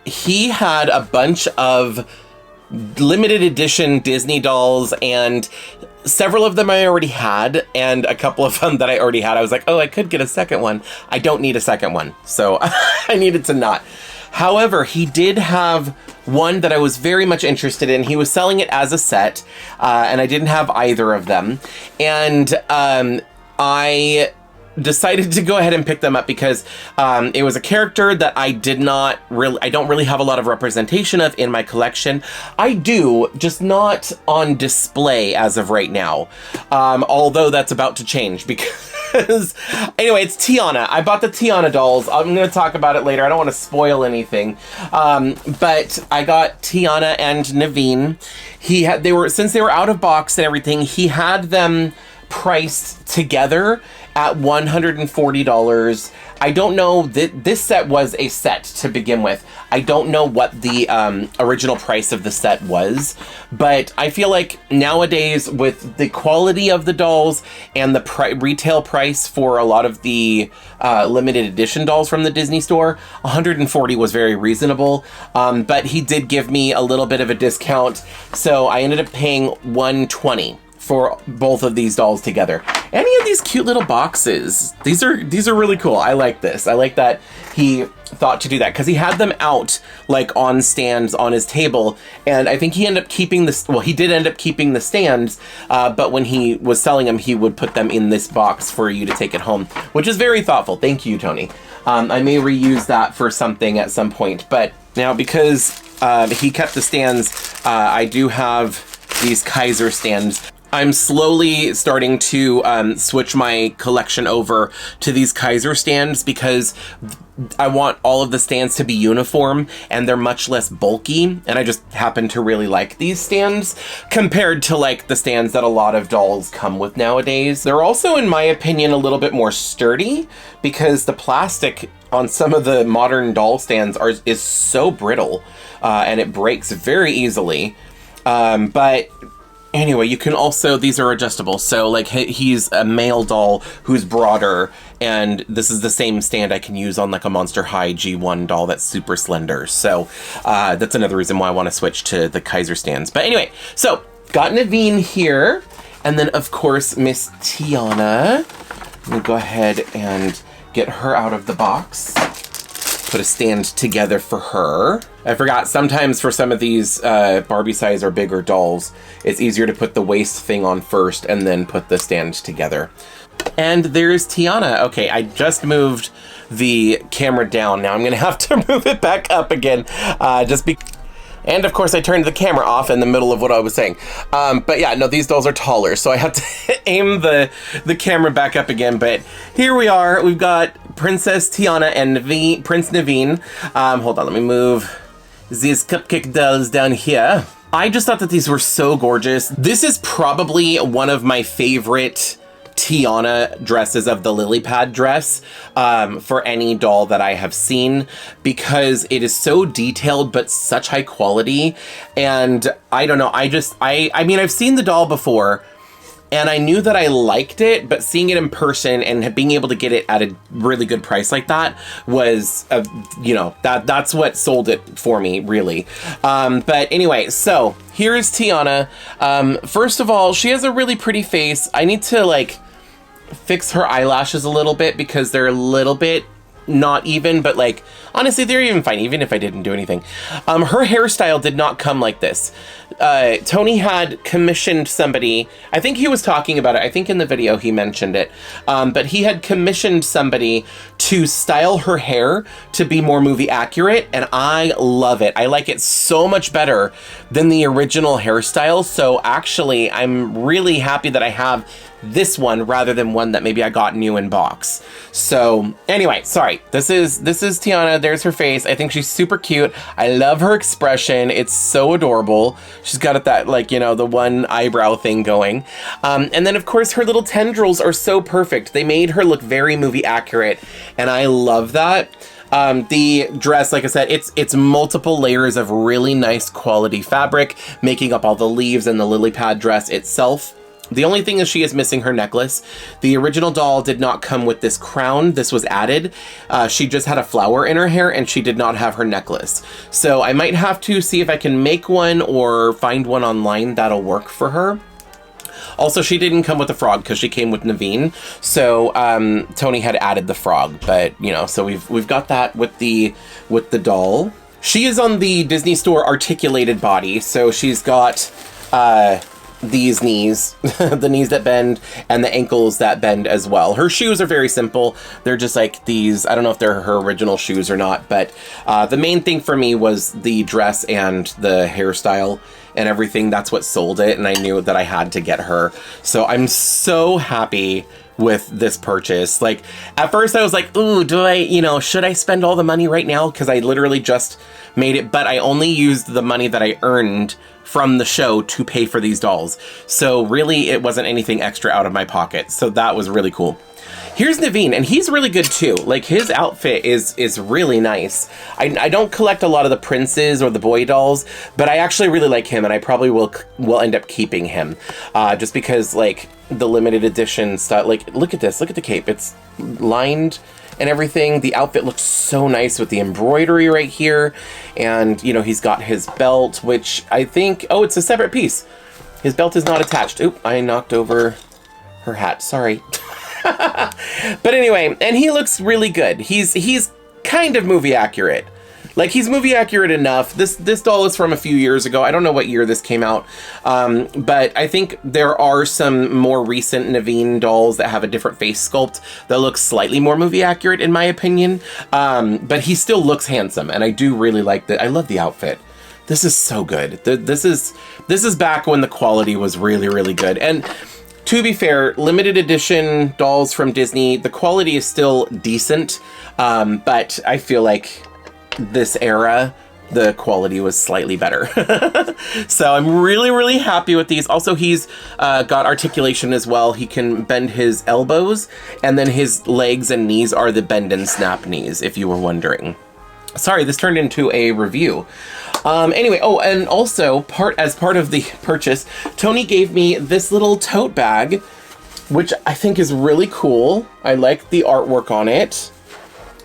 He had a bunch of limited edition Disney dolls, and several of them I already had, and a couple of them that I already had, I was like, oh, I could get a second one. I don't need a second one, so I needed to not. However, he did have one that I was very much interested in. He was selling it as a set, and I didn't have either of them. And I decided to go ahead and pick them up because it was a character that I don't really have a lot of representation of in my collection. I do, just not on display as of right now. Although that's about to change because anyway, it's Tiana. I bought the Tiana dolls. I'm going to talk about it later. I don't want to spoil anything. But I got Tiana and Naveen. Since they were out of box and everything, he had them priced together at $140. I don't know, this set was a set to begin with. I don't know what the original price of the set was, but I feel like nowadays with the quality of the dolls and the retail price for a lot of the limited edition dolls from the Disney store, $140 was very reasonable, but he did give me a little bit of a discount, so I ended up paying $120 for both of these dolls together. Any of these cute little boxes. These are really cool. I like this. I like that he thought to do that because he had them out like on stands on his table, and I think he ended up keeping this. Well, he did end up keeping the stands, but when he was selling them, he would put them in this box for you to take it home, which is very thoughtful. Thank you, Tony. I may reuse that for something at some point, but now because he kept the stands, I do have these Kaiser stands. I'm slowly starting to switch my collection over to these Kaiser stands because I want all of the stands to be uniform and they're much less bulky, and I just happen to really like these stands compared to like the stands that a lot of dolls come with nowadays. They're also, in my opinion, a little bit more sturdy because the plastic on some of the modern doll stands is so brittle and it breaks very easily. But anyway, you can also, these are adjustable. So like he's a male doll who's broader, and this is the same stand I can use on like a Monster High G1 doll that's super slender. So that's another reason why I want to switch to the Kaiser stands. But anyway, so got Naveen here. And then of course, Miss Tiana. Let me go ahead and get her out of the box. Put a stand together for her. I forgot, sometimes for some of these Barbie size or bigger dolls, it's easier to put the waist thing on first and then put the stand together. And there's Tiana. Okay, I just moved the camera down. Now I'm gonna have to move it back up again. And of course I turned the camera off in the middle of what I was saying. But yeah, no, these dolls are taller, so I have to aim the camera back up again. But here we are, we've got Princess Tiana and Prince Naveen. Hold on, let me move these cupcake dolls down here. I just thought that these were so gorgeous. This is probably one of my favorite Tiana dresses of the lily pad dress for any doll that I have seen, because it is so detailed but such high quality. And I don't know, I mean, I've seen the doll before and I knew that I liked it, but seeing it in person and being able to get it at a really good price like that was, you know, that's what sold it for me, really. But anyway, so here is Tiana. First of all, she has a really pretty face. I need to like fix her eyelashes a little bit because they're a little bit not even, but like honestly they're even fine even if I didn't do anything. Her hairstyle did not come like this. Tony had commissioned somebody, I think he was talking about it, I think in the video he mentioned it, but he had commissioned somebody to style her hair to be more movie accurate, and I love it. I like it so much better than the original hairstyle. So actually I'm really happy that I have this one rather than one that maybe I got new in box. So anyway, sorry, this is Tiana. There's her face. I think she's super cute. I love her expression. It's so adorable. She's got that, like, you know, the one eyebrow thing going. And then of course her little tendrils are so perfect. They made her look very movie accurate, and I love that. The dress, like I said, it's multiple layers of really nice quality fabric, making up all the leaves and the lily pad dress itself. The only thing is she is missing her necklace. The original doll did not come with this crown. This was added. She just had a flower in her hair and she did not have her necklace. So I might have to see if I can make one or find one online that'll work for her. Also, she didn't come with the frog because she came with Naveen. So Tony had added the frog, but you know, so we've got that with the doll. She is on the Disney Store articulated body. So she's got these knees, the knees that bend and the ankles that bend as well. Her shoes are very simple. They're just like these, I don't know if they're her original shoes or not, but the main thing for me was the dress and the hairstyle and everything. That's what sold it, and I knew that I had to get her. So I'm so happy with this purchase. Like at first I was like, ooh, should I spend all the money right now? Because I literally just made it, but I only used the money that I earned from the show to pay for these dolls. So really it wasn't anything extra out of my pocket. So that was really cool. Here's Naveen, and he's really good too. Like his outfit is really nice. I don't collect a lot of the princes or the boy dolls, but I actually really like him, and I probably will end up keeping him. Just because like the limited edition stuff, like look at this, look at the cape. It's lined and everything. The outfit looks so nice with the embroidery right here. And you know, he's got his belt, which I think, oh, it's a separate piece. His belt is not attached. Oop, I knocked over her hat. Sorry. But anyway, and he looks really good. He's kind of movie accurate. Like, he's movie accurate enough. This doll is from a few years ago. I don't know what year this came out. But I think there are some more recent Naveen dolls that have a different face sculpt that looks slightly more movie accurate, in my opinion. But he still looks handsome, and I do really like that. I love the outfit. This is so good. This is back when the quality was really, really good. And to be fair, limited edition dolls from Disney, the quality is still decent. But I feel like this era, the quality was slightly better. So I'm really, really happy with these. Also, he's got articulation as well. He can bend his elbows, and then his legs and knees are the bend and snap knees, if you were wondering. Sorry, this turned into a review. Anyway, oh, and also, as part of the purchase, Tony gave me this little tote bag, which I think is really cool. I like the artwork on it.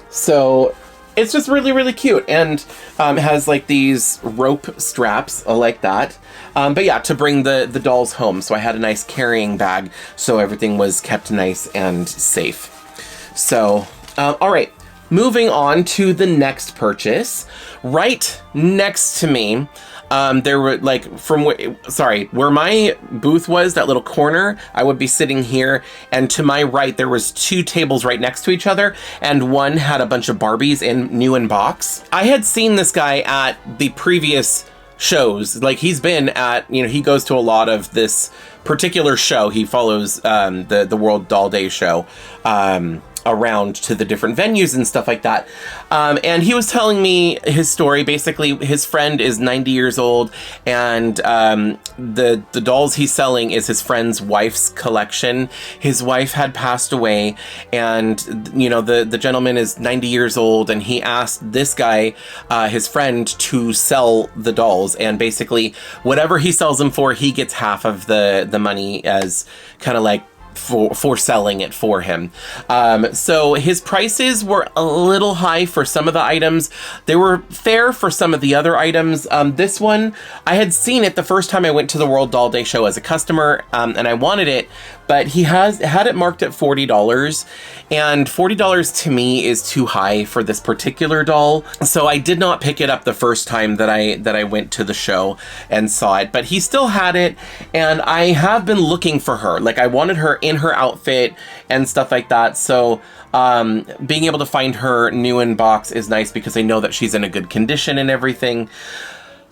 So it's just really, really cute, and it has like these rope straps like that. But yeah, to bring the dolls home. So I had a nice carrying bag, so everything was kept nice and safe. So, all right, moving on to the next purchase. Right next to me, there were like where my booth was, that little corner, I would be sitting here, and to my right there was two tables right next to each other, and one had a bunch of Barbies new in box. I had seen this guy at the previous shows. Like, he's been at, he goes to a lot of this particular show. He follows the World Doll Day show around to the different venues and stuff like that. And he was telling me his story. Basically, his friend is 90 years old, and the dolls he's selling is his friend's wife's collection. His wife had passed away, and the gentleman is 90 years old, and he asked this guy, his friend, to sell the dolls, and basically whatever he sells them for, he gets half of the money as kind of like for selling it for him. So his prices were a little high for some of the items. They were fair for some of the other items. This one, I had seen it the first time I went to the World Doll Day show as a customer, and I wanted it, but he had it marked at $40, and $40 to me is too high for this particular doll. So I did not pick it up the first time that I went to the show and saw it, but he still had it, and I have been looking for her. Like, I wanted her in her outfit and stuff like that. So being able to find her new in box is nice, because I know that she's in a good condition and everything.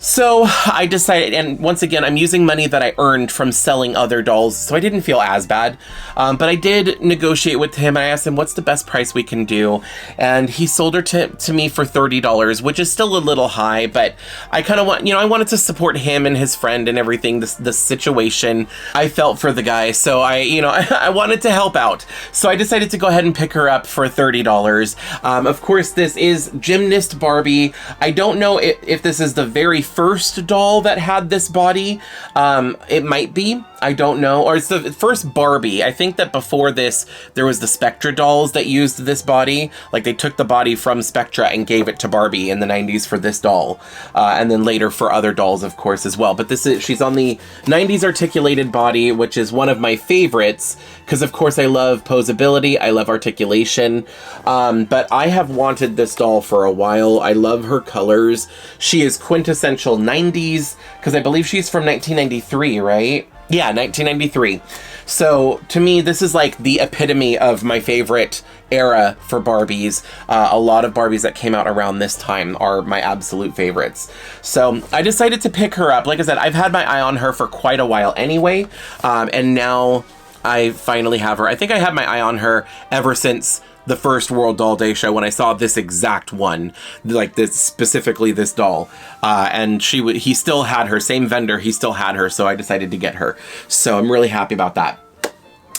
So I decided, and once again, I'm using money that I earned from selling other dolls, so I didn't feel as bad. But I did negotiate with him. I asked him, what's the best price we can do? And he sold her to me for $30, which is still a little high, but I kind of want, I wanted to support him and his friend and everything, the situation I felt for the guy. So I wanted to help out. So I decided to go ahead and pick her up for $30. Of course, this is Gymnast Barbie. I don't know if this is the very first doll that had this body. It might be, I don't know, or it's the first Barbie. I think that before this there was the Spectra dolls that used this body. Like, they took the body from Spectra and gave it to Barbie in the 90s for this doll, and then later for other dolls, of course, as well. But she's on the 90s articulated body, which is one of my favorites, because of course I love posability, I love articulation, but I have wanted this doll for a while. I love her colors. She is quintessential 90s, because I believe she's from 1993, right? Yeah, 1993. So to me, this is like the epitome of my favorite era for Barbies. A lot of Barbies that came out around this time are my absolute favorites. So I decided to pick her up. Like I said, I've had my eye on her for quite a while anyway, and now I finally have her. I think I had my eye on her ever since the first World Doll Day show, when I saw this exact one, like specifically this doll, and he still had her, same vendor, he still had her, so I decided to get her. So I'm really happy about that.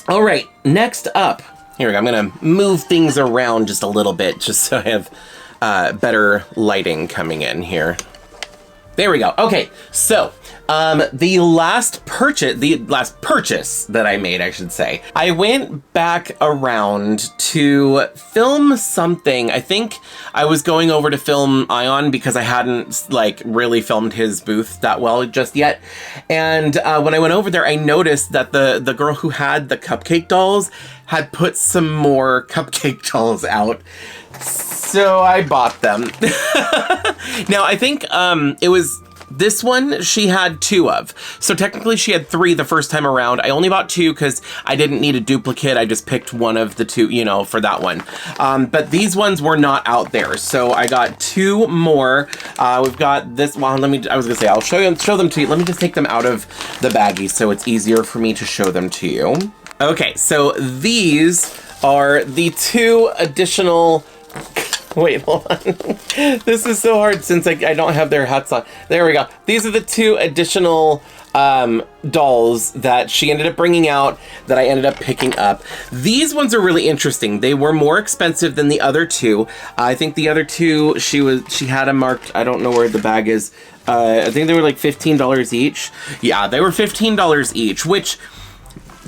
All right, next up, here we go. I'm gonna move things around just a little bit, just so I have better lighting coming in here. There we go. Okay, so the last purchase that I made, I should say, I went back around to film something. I think I was going over to film Ion because I hadn't like really filmed his booth that well just yet. And when I went over there, I noticed that the girl who had the cupcake dolls had put some more cupcake dolls out. So I bought them. Now, I think it was this one she had 2 of. So technically she had 3 the first time around. I only bought 2 because I didn't need a duplicate. I just picked one of the 2, you know, for that one. But these ones were not out there. So I got 2 more. We've got this one. I was gonna say, I'll show them to you. Let me just take them out of the baggie so it's easier for me to show them to you. Okay, so these are the 2 additional... Wait, hold on. This is so hard since I don't have their hats on. There we go. These are the 2 additional dolls that she ended up bringing out that I ended up picking up. These ones are really interesting. They were more expensive than the other 2. I think the other 2, she had them marked. I don't know where the bag is. I think they were like $15 each. Yeah, they were $15 each, which...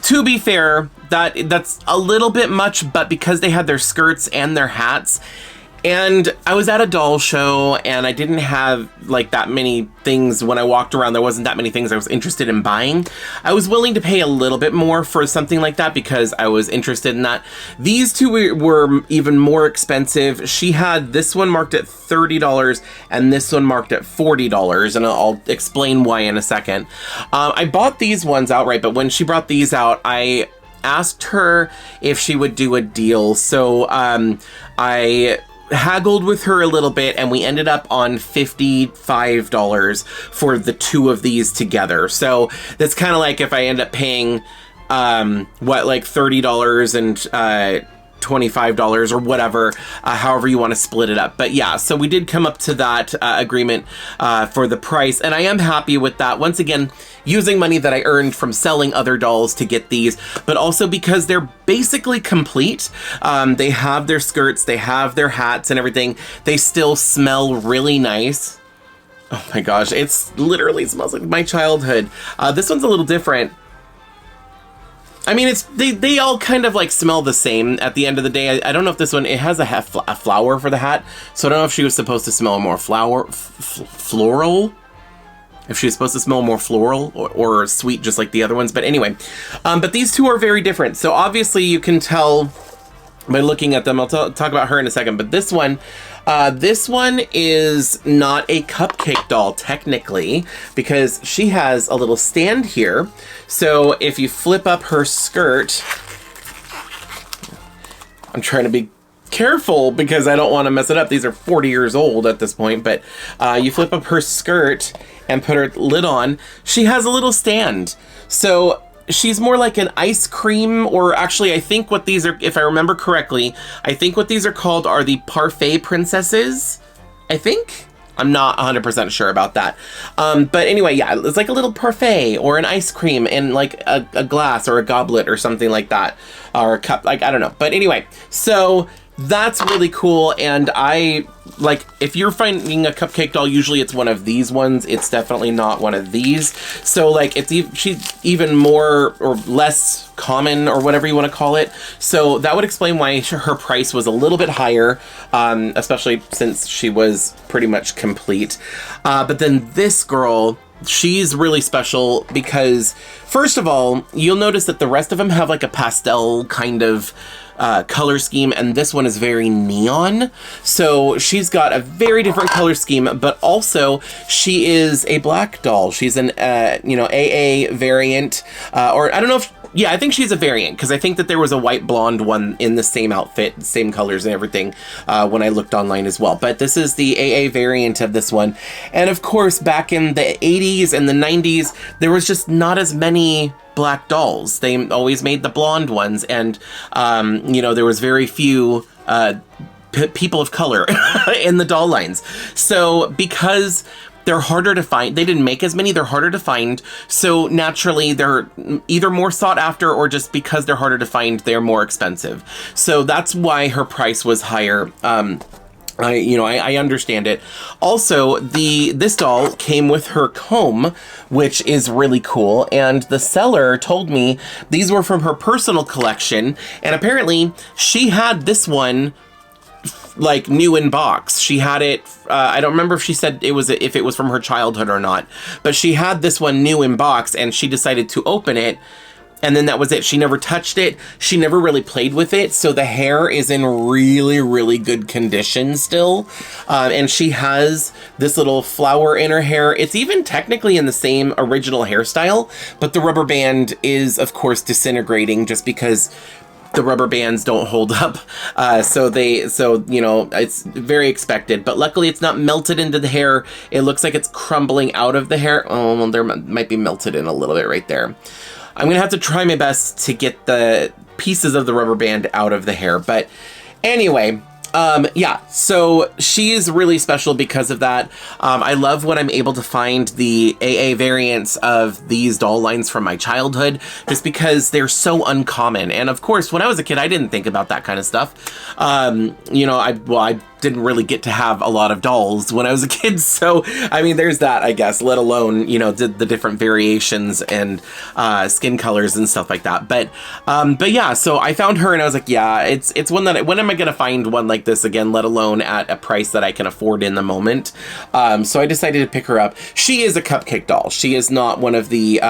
To be fair, that's a little bit much, but because they had their skirts and their hats, and I was at a doll show and I didn't have like that many things when I walked around. There wasn't that many things I was interested in buying. I was willing to pay a little bit more for something like that because I was interested in that. These 2 were even more expensive. She had this one marked at $30 and this one marked at $40, and I'll explain why in a second. I bought these ones outright, but when she brought these out, I asked her if she would do a deal. So I haggled with her a little bit and we ended up on $55 for the 2 of these together. So that's kind of like if I end up paying like $30 and $25 or whatever, however you want to split it up. But yeah, so we did come up to that agreement for the price, and I am happy with that. Once again, using money that I earned from selling other dolls to get these, but also because they're basically complete. They have their skirts, they have their hats and everything. They still smell really nice. Oh my gosh, it's literally smells like my childhood. This one's a little different. I mean, they all kind of like smell the same at the end of the day. I don't know if this one, it has a flower for the hat, so I don't know if she was supposed to smell more floral. If she was supposed to smell more floral or sweet, just like the other ones. But anyway, but these 2 are very different. So obviously you can tell by looking at them. I'll talk about her in a second. But this one is not a cupcake doll technically because she has a little stand here. So if you flip up her skirt, I'm trying to be careful because I don't want to mess it up. These are 40 years old at this point, but you flip up her skirt and put her lid on. She has a little stand. So she's more like an ice cream, or actually I think what these are, if I remember correctly, I think what these are called are the parfait princesses, I think. I'm not 100% sure about that. But anyway, yeah, it's like a little parfait or an ice cream in like a glass or a goblet or something like that, or a cup, like, I don't know. But anyway, so that's really cool. And I like, if you're finding a cupcake doll, usually it's one of these ones. It's definitely not one of these. So like, she's even more or less common or whatever you want to call it. So that would explain why her price was a little bit higher, especially since she was pretty much complete. But then this girl, she's really special because, first of all, you'll notice that the rest of them have like a pastel kind of color scheme, and this one is very neon. So she's got a very different color scheme, but also she is a black doll. She's an AA variant, or I don't know if, yeah, I think she's a variant because I think that there was a white blonde one in the same outfit, same colors and everything when I looked online as well. But this is the AA variant of this one. And of course, back in the 80s and the 90s, there was just not as many black dolls. They always made the blonde ones, and there was very few people of color in the doll lines. So because they're harder to find, they didn't make as many, they're harder to find, so naturally they're either more sought after, or just because they're harder to find, they're more expensive. So that's why her price was higher. I understand it. Also, this doll came with her comb, which is really cool. And the seller told me these were from her personal collection. And apparently she had this one like new in box. She had it, I don't remember if she said if it was from her childhood or not, but she had this one new in box and she decided to open it. And then that was it. She never touched it. She never really played with it. So the hair is in really, really good condition still. And she has this little flower in her hair. It's even technically in the same original hairstyle, but the rubber band is, of course, disintegrating just because the rubber bands don't hold up. So it's very expected, but luckily it's not melted into the hair. It looks like it's crumbling out of the hair. Oh, well, there might be melted in a little bit right there. I'm gonna have to try my best to get the pieces of the rubber band out of the hair. But anyway, yeah, so she is really special because of that. I love when I'm able to find the AA variants of these doll lines from my childhood, just because they're so uncommon. And of course, when I was a kid, I didn't think about that kind of stuff. I didn't really get to have a lot of dolls when I was a kid. So, I mean, there's that, I guess, let alone, the different variations and skin colors and stuff like that. But yeah, so I found her and I was like, yeah, it's one that, when am I going to find one like this again, let alone at a price that I can afford in the moment? So I decided to pick her up. She is a cupcake doll. She is not one of the,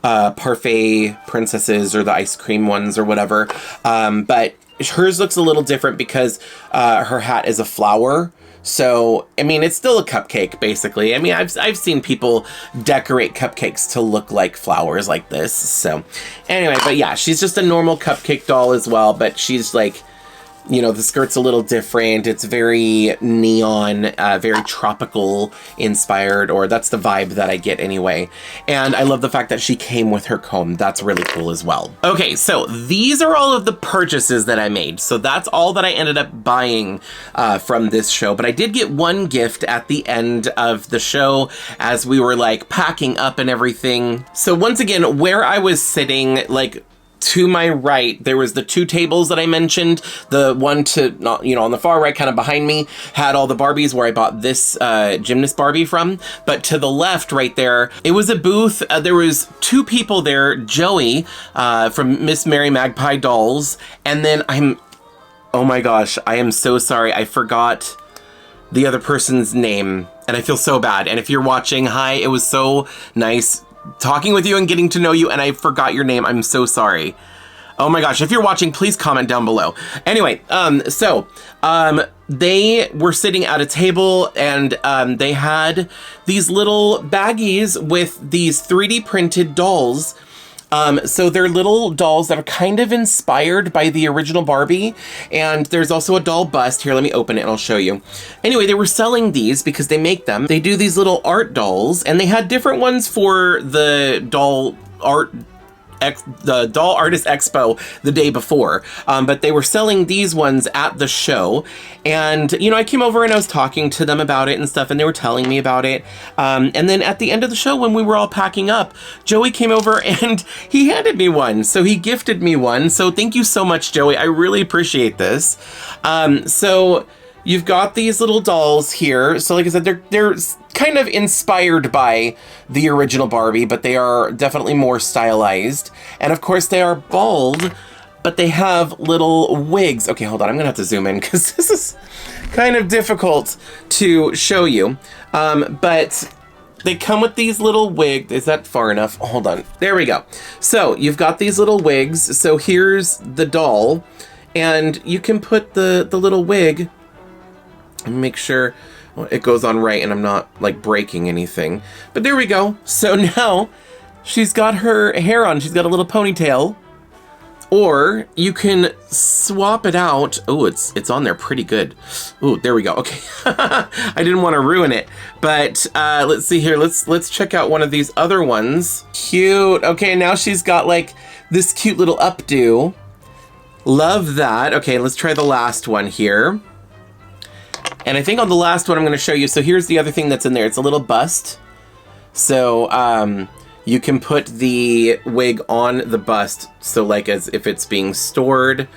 parfait princesses or the ice cream ones or whatever. But hers looks a little different because her hat is a flower. So, I mean, it's still a cupcake, basically. I mean, I've seen people decorate cupcakes to look like flowers like this. So, anyway, but yeah, she's just a normal cupcake doll as well. But she's like, the skirt's a little different. It's very neon, very tropical inspired, or that's the vibe that I get anyway. And I love the fact that she came with her comb. That's really cool as well. Okay, so these are all of the purchases that I made. So that's all that I ended up buying from this show. But I did get one gift at the end of the show as we were like packing up and everything. So once again, where I was sitting, like, to my right, there was the two tables that I mentioned. The one on the far right, kind of behind me, had all the Barbies where I bought this gymnast Barbie from. But to the left right there, it was a booth. There was two people there, Joey from Miss Mary Magpie Dolls. And then oh my gosh, I am so sorry. I forgot the other person's name and I feel so bad. And if you're watching, hi, it was so nice talking with you and getting to know you, and I forgot your name. I'm so sorry. Oh my gosh, if you're watching, please comment down below. Anyway, they were sitting at a table and they had these little baggies with these 3D printed dolls. So they're little dolls that are kind of inspired by the original Barbie. And there's also a doll bust. Here, let me open it and I'll show you. Anyway, they were selling these because they make them. They do these little art dolls, and they had different ones for the doll artist expo the day before, but they were selling these ones at the show. And I came over and I was talking to them about it and stuff, and they were telling me about it, and then at the end of the show, when we were all packing up, Joey came over and he handed me one. So he gifted me one. So thank you so much, Joey. I really appreciate this. So you've got these little dolls here. So like I said, they're kind of inspired by the original Barbie, but they are definitely more stylized. And of course they are bald, but they have little wigs. Okay, hold on. I'm gonna have to zoom in because this is kind of difficult to show you. But they come with these little wigs. Is that far enough? Hold on. There we go. So you've got these little wigs. So here's the doll, and you can put the little wig, and make sure it goes on right and I'm not like breaking anything. But there we go. So now she's got her hair on. She's got a little ponytail. Or you can swap it out. Oh, it's on there pretty good. Oh, there we go. Okay. I didn't want to ruin it. But let's see here. Let's check out one of these other ones. Cute. Okay, now she's got like this cute little updo. Love that. Okay, let's try the last one here. And I think on the last one I'm going to show you. So here's the other thing that's in there. It's a little bust. So you can put the wig on the bust. So like as if it's being stored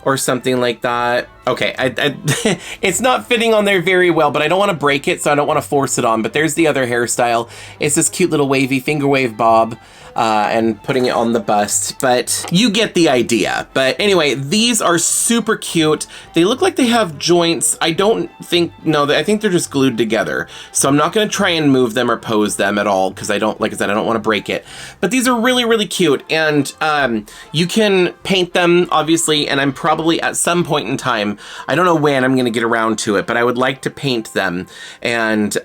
or something like that. Okay, it's not fitting on there very well, but I don't want to break it, so I don't want to force it on. But there's the other hairstyle. It's this cute little wavy finger wave bob. And putting it on the bust, but you get the idea. But anyway, these are super cute. They look like they have joints. I think they're just glued together. So I'm not gonna try and move them or pose them at all because like I said, I don't want to break it. But these are really, really cute. And you can paint them, obviously, and I'm probably at some point in time, I don't know when I'm gonna get around to it, but I would like to paint them and,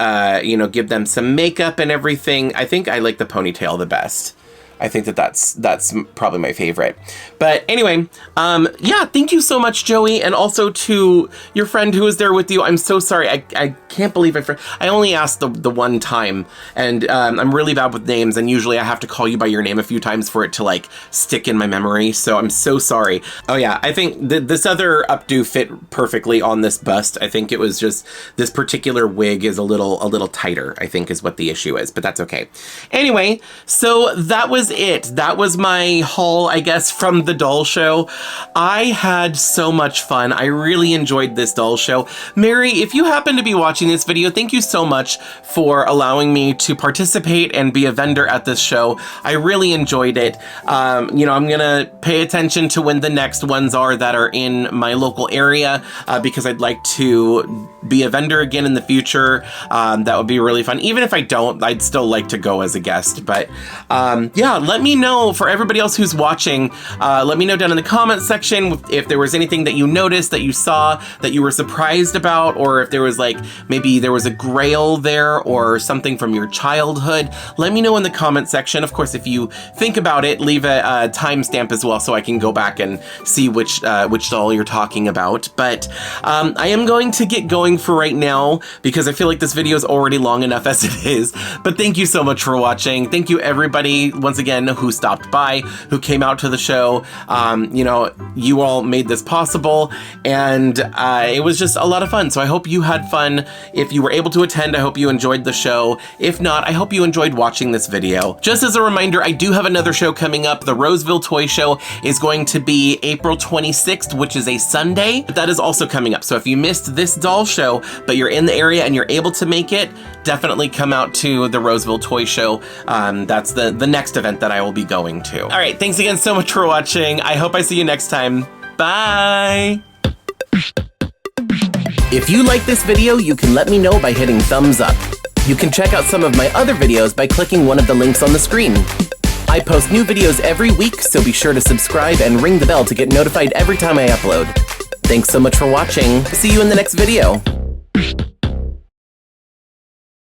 give them some makeup and everything. I think I like the ponytail the best. I think that's probably my favorite. But anyway, yeah, thank you so much, Joey, and also to your friend who was there with you. I'm so sorry. I can't believe I only asked the one time, and I'm really bad with names, and usually I have to call you by your name a few times for it to like stick in my memory. So I'm so sorry. Oh yeah, I think this other updo fit perfectly on this bust. I think it was just this particular wig is a little tighter, I think is what the issue is, but that's okay. Anyway, so that was it. That was my haul, I guess, from the doll show. I had so much fun. I really enjoyed this doll show. Mary, if you happen to be watching this video, thank you so much for allowing me to participate and be a vendor at this show. I really enjoyed it. I'm gonna pay attention to when the next ones are that are in my local area because I'd like to be a vendor again in the future. That would be really fun. Even if I don't, I'd still like to go as a guest. But yeah, let me know, for everybody else who's watching, let me know down in the comments section if there was anything that you noticed, that you saw, that you were surprised about, or if there was maybe there was a grail there or something from your childhood. Let me know in the comment section. Of course, if you think about it, leave a timestamp as well so I can go back and see which doll you're talking about. But I am going to get going for right now because I feel like this video is already long enough as it is. But thank you so much for watching. Thank you everybody once again who stopped by, who came out to the show. You all made this possible, and it was just a lot of fun. So I hope you had fun. If you were able to attend, I hope you enjoyed the show. If not, I hope you enjoyed watching this video. Just as a reminder, I do have another show coming up. The Roseville Toy Show is going to be April 26th, which is a Sunday. That is also coming up. So if you missed this doll show, but you're in the area and you're able to make it, definitely come out to the Roseville Toy Show. That's the next event that I will be going to. All right, thanks again so much for watching. I hope I see you next time. Bye! If you like this video, you can let me know by hitting thumbs up. You can check out some of my other videos by clicking one of the links on the screen. I post new videos every week, so be sure to subscribe and ring the bell to get notified every time I upload. Thanks so much for watching. See you in the next video.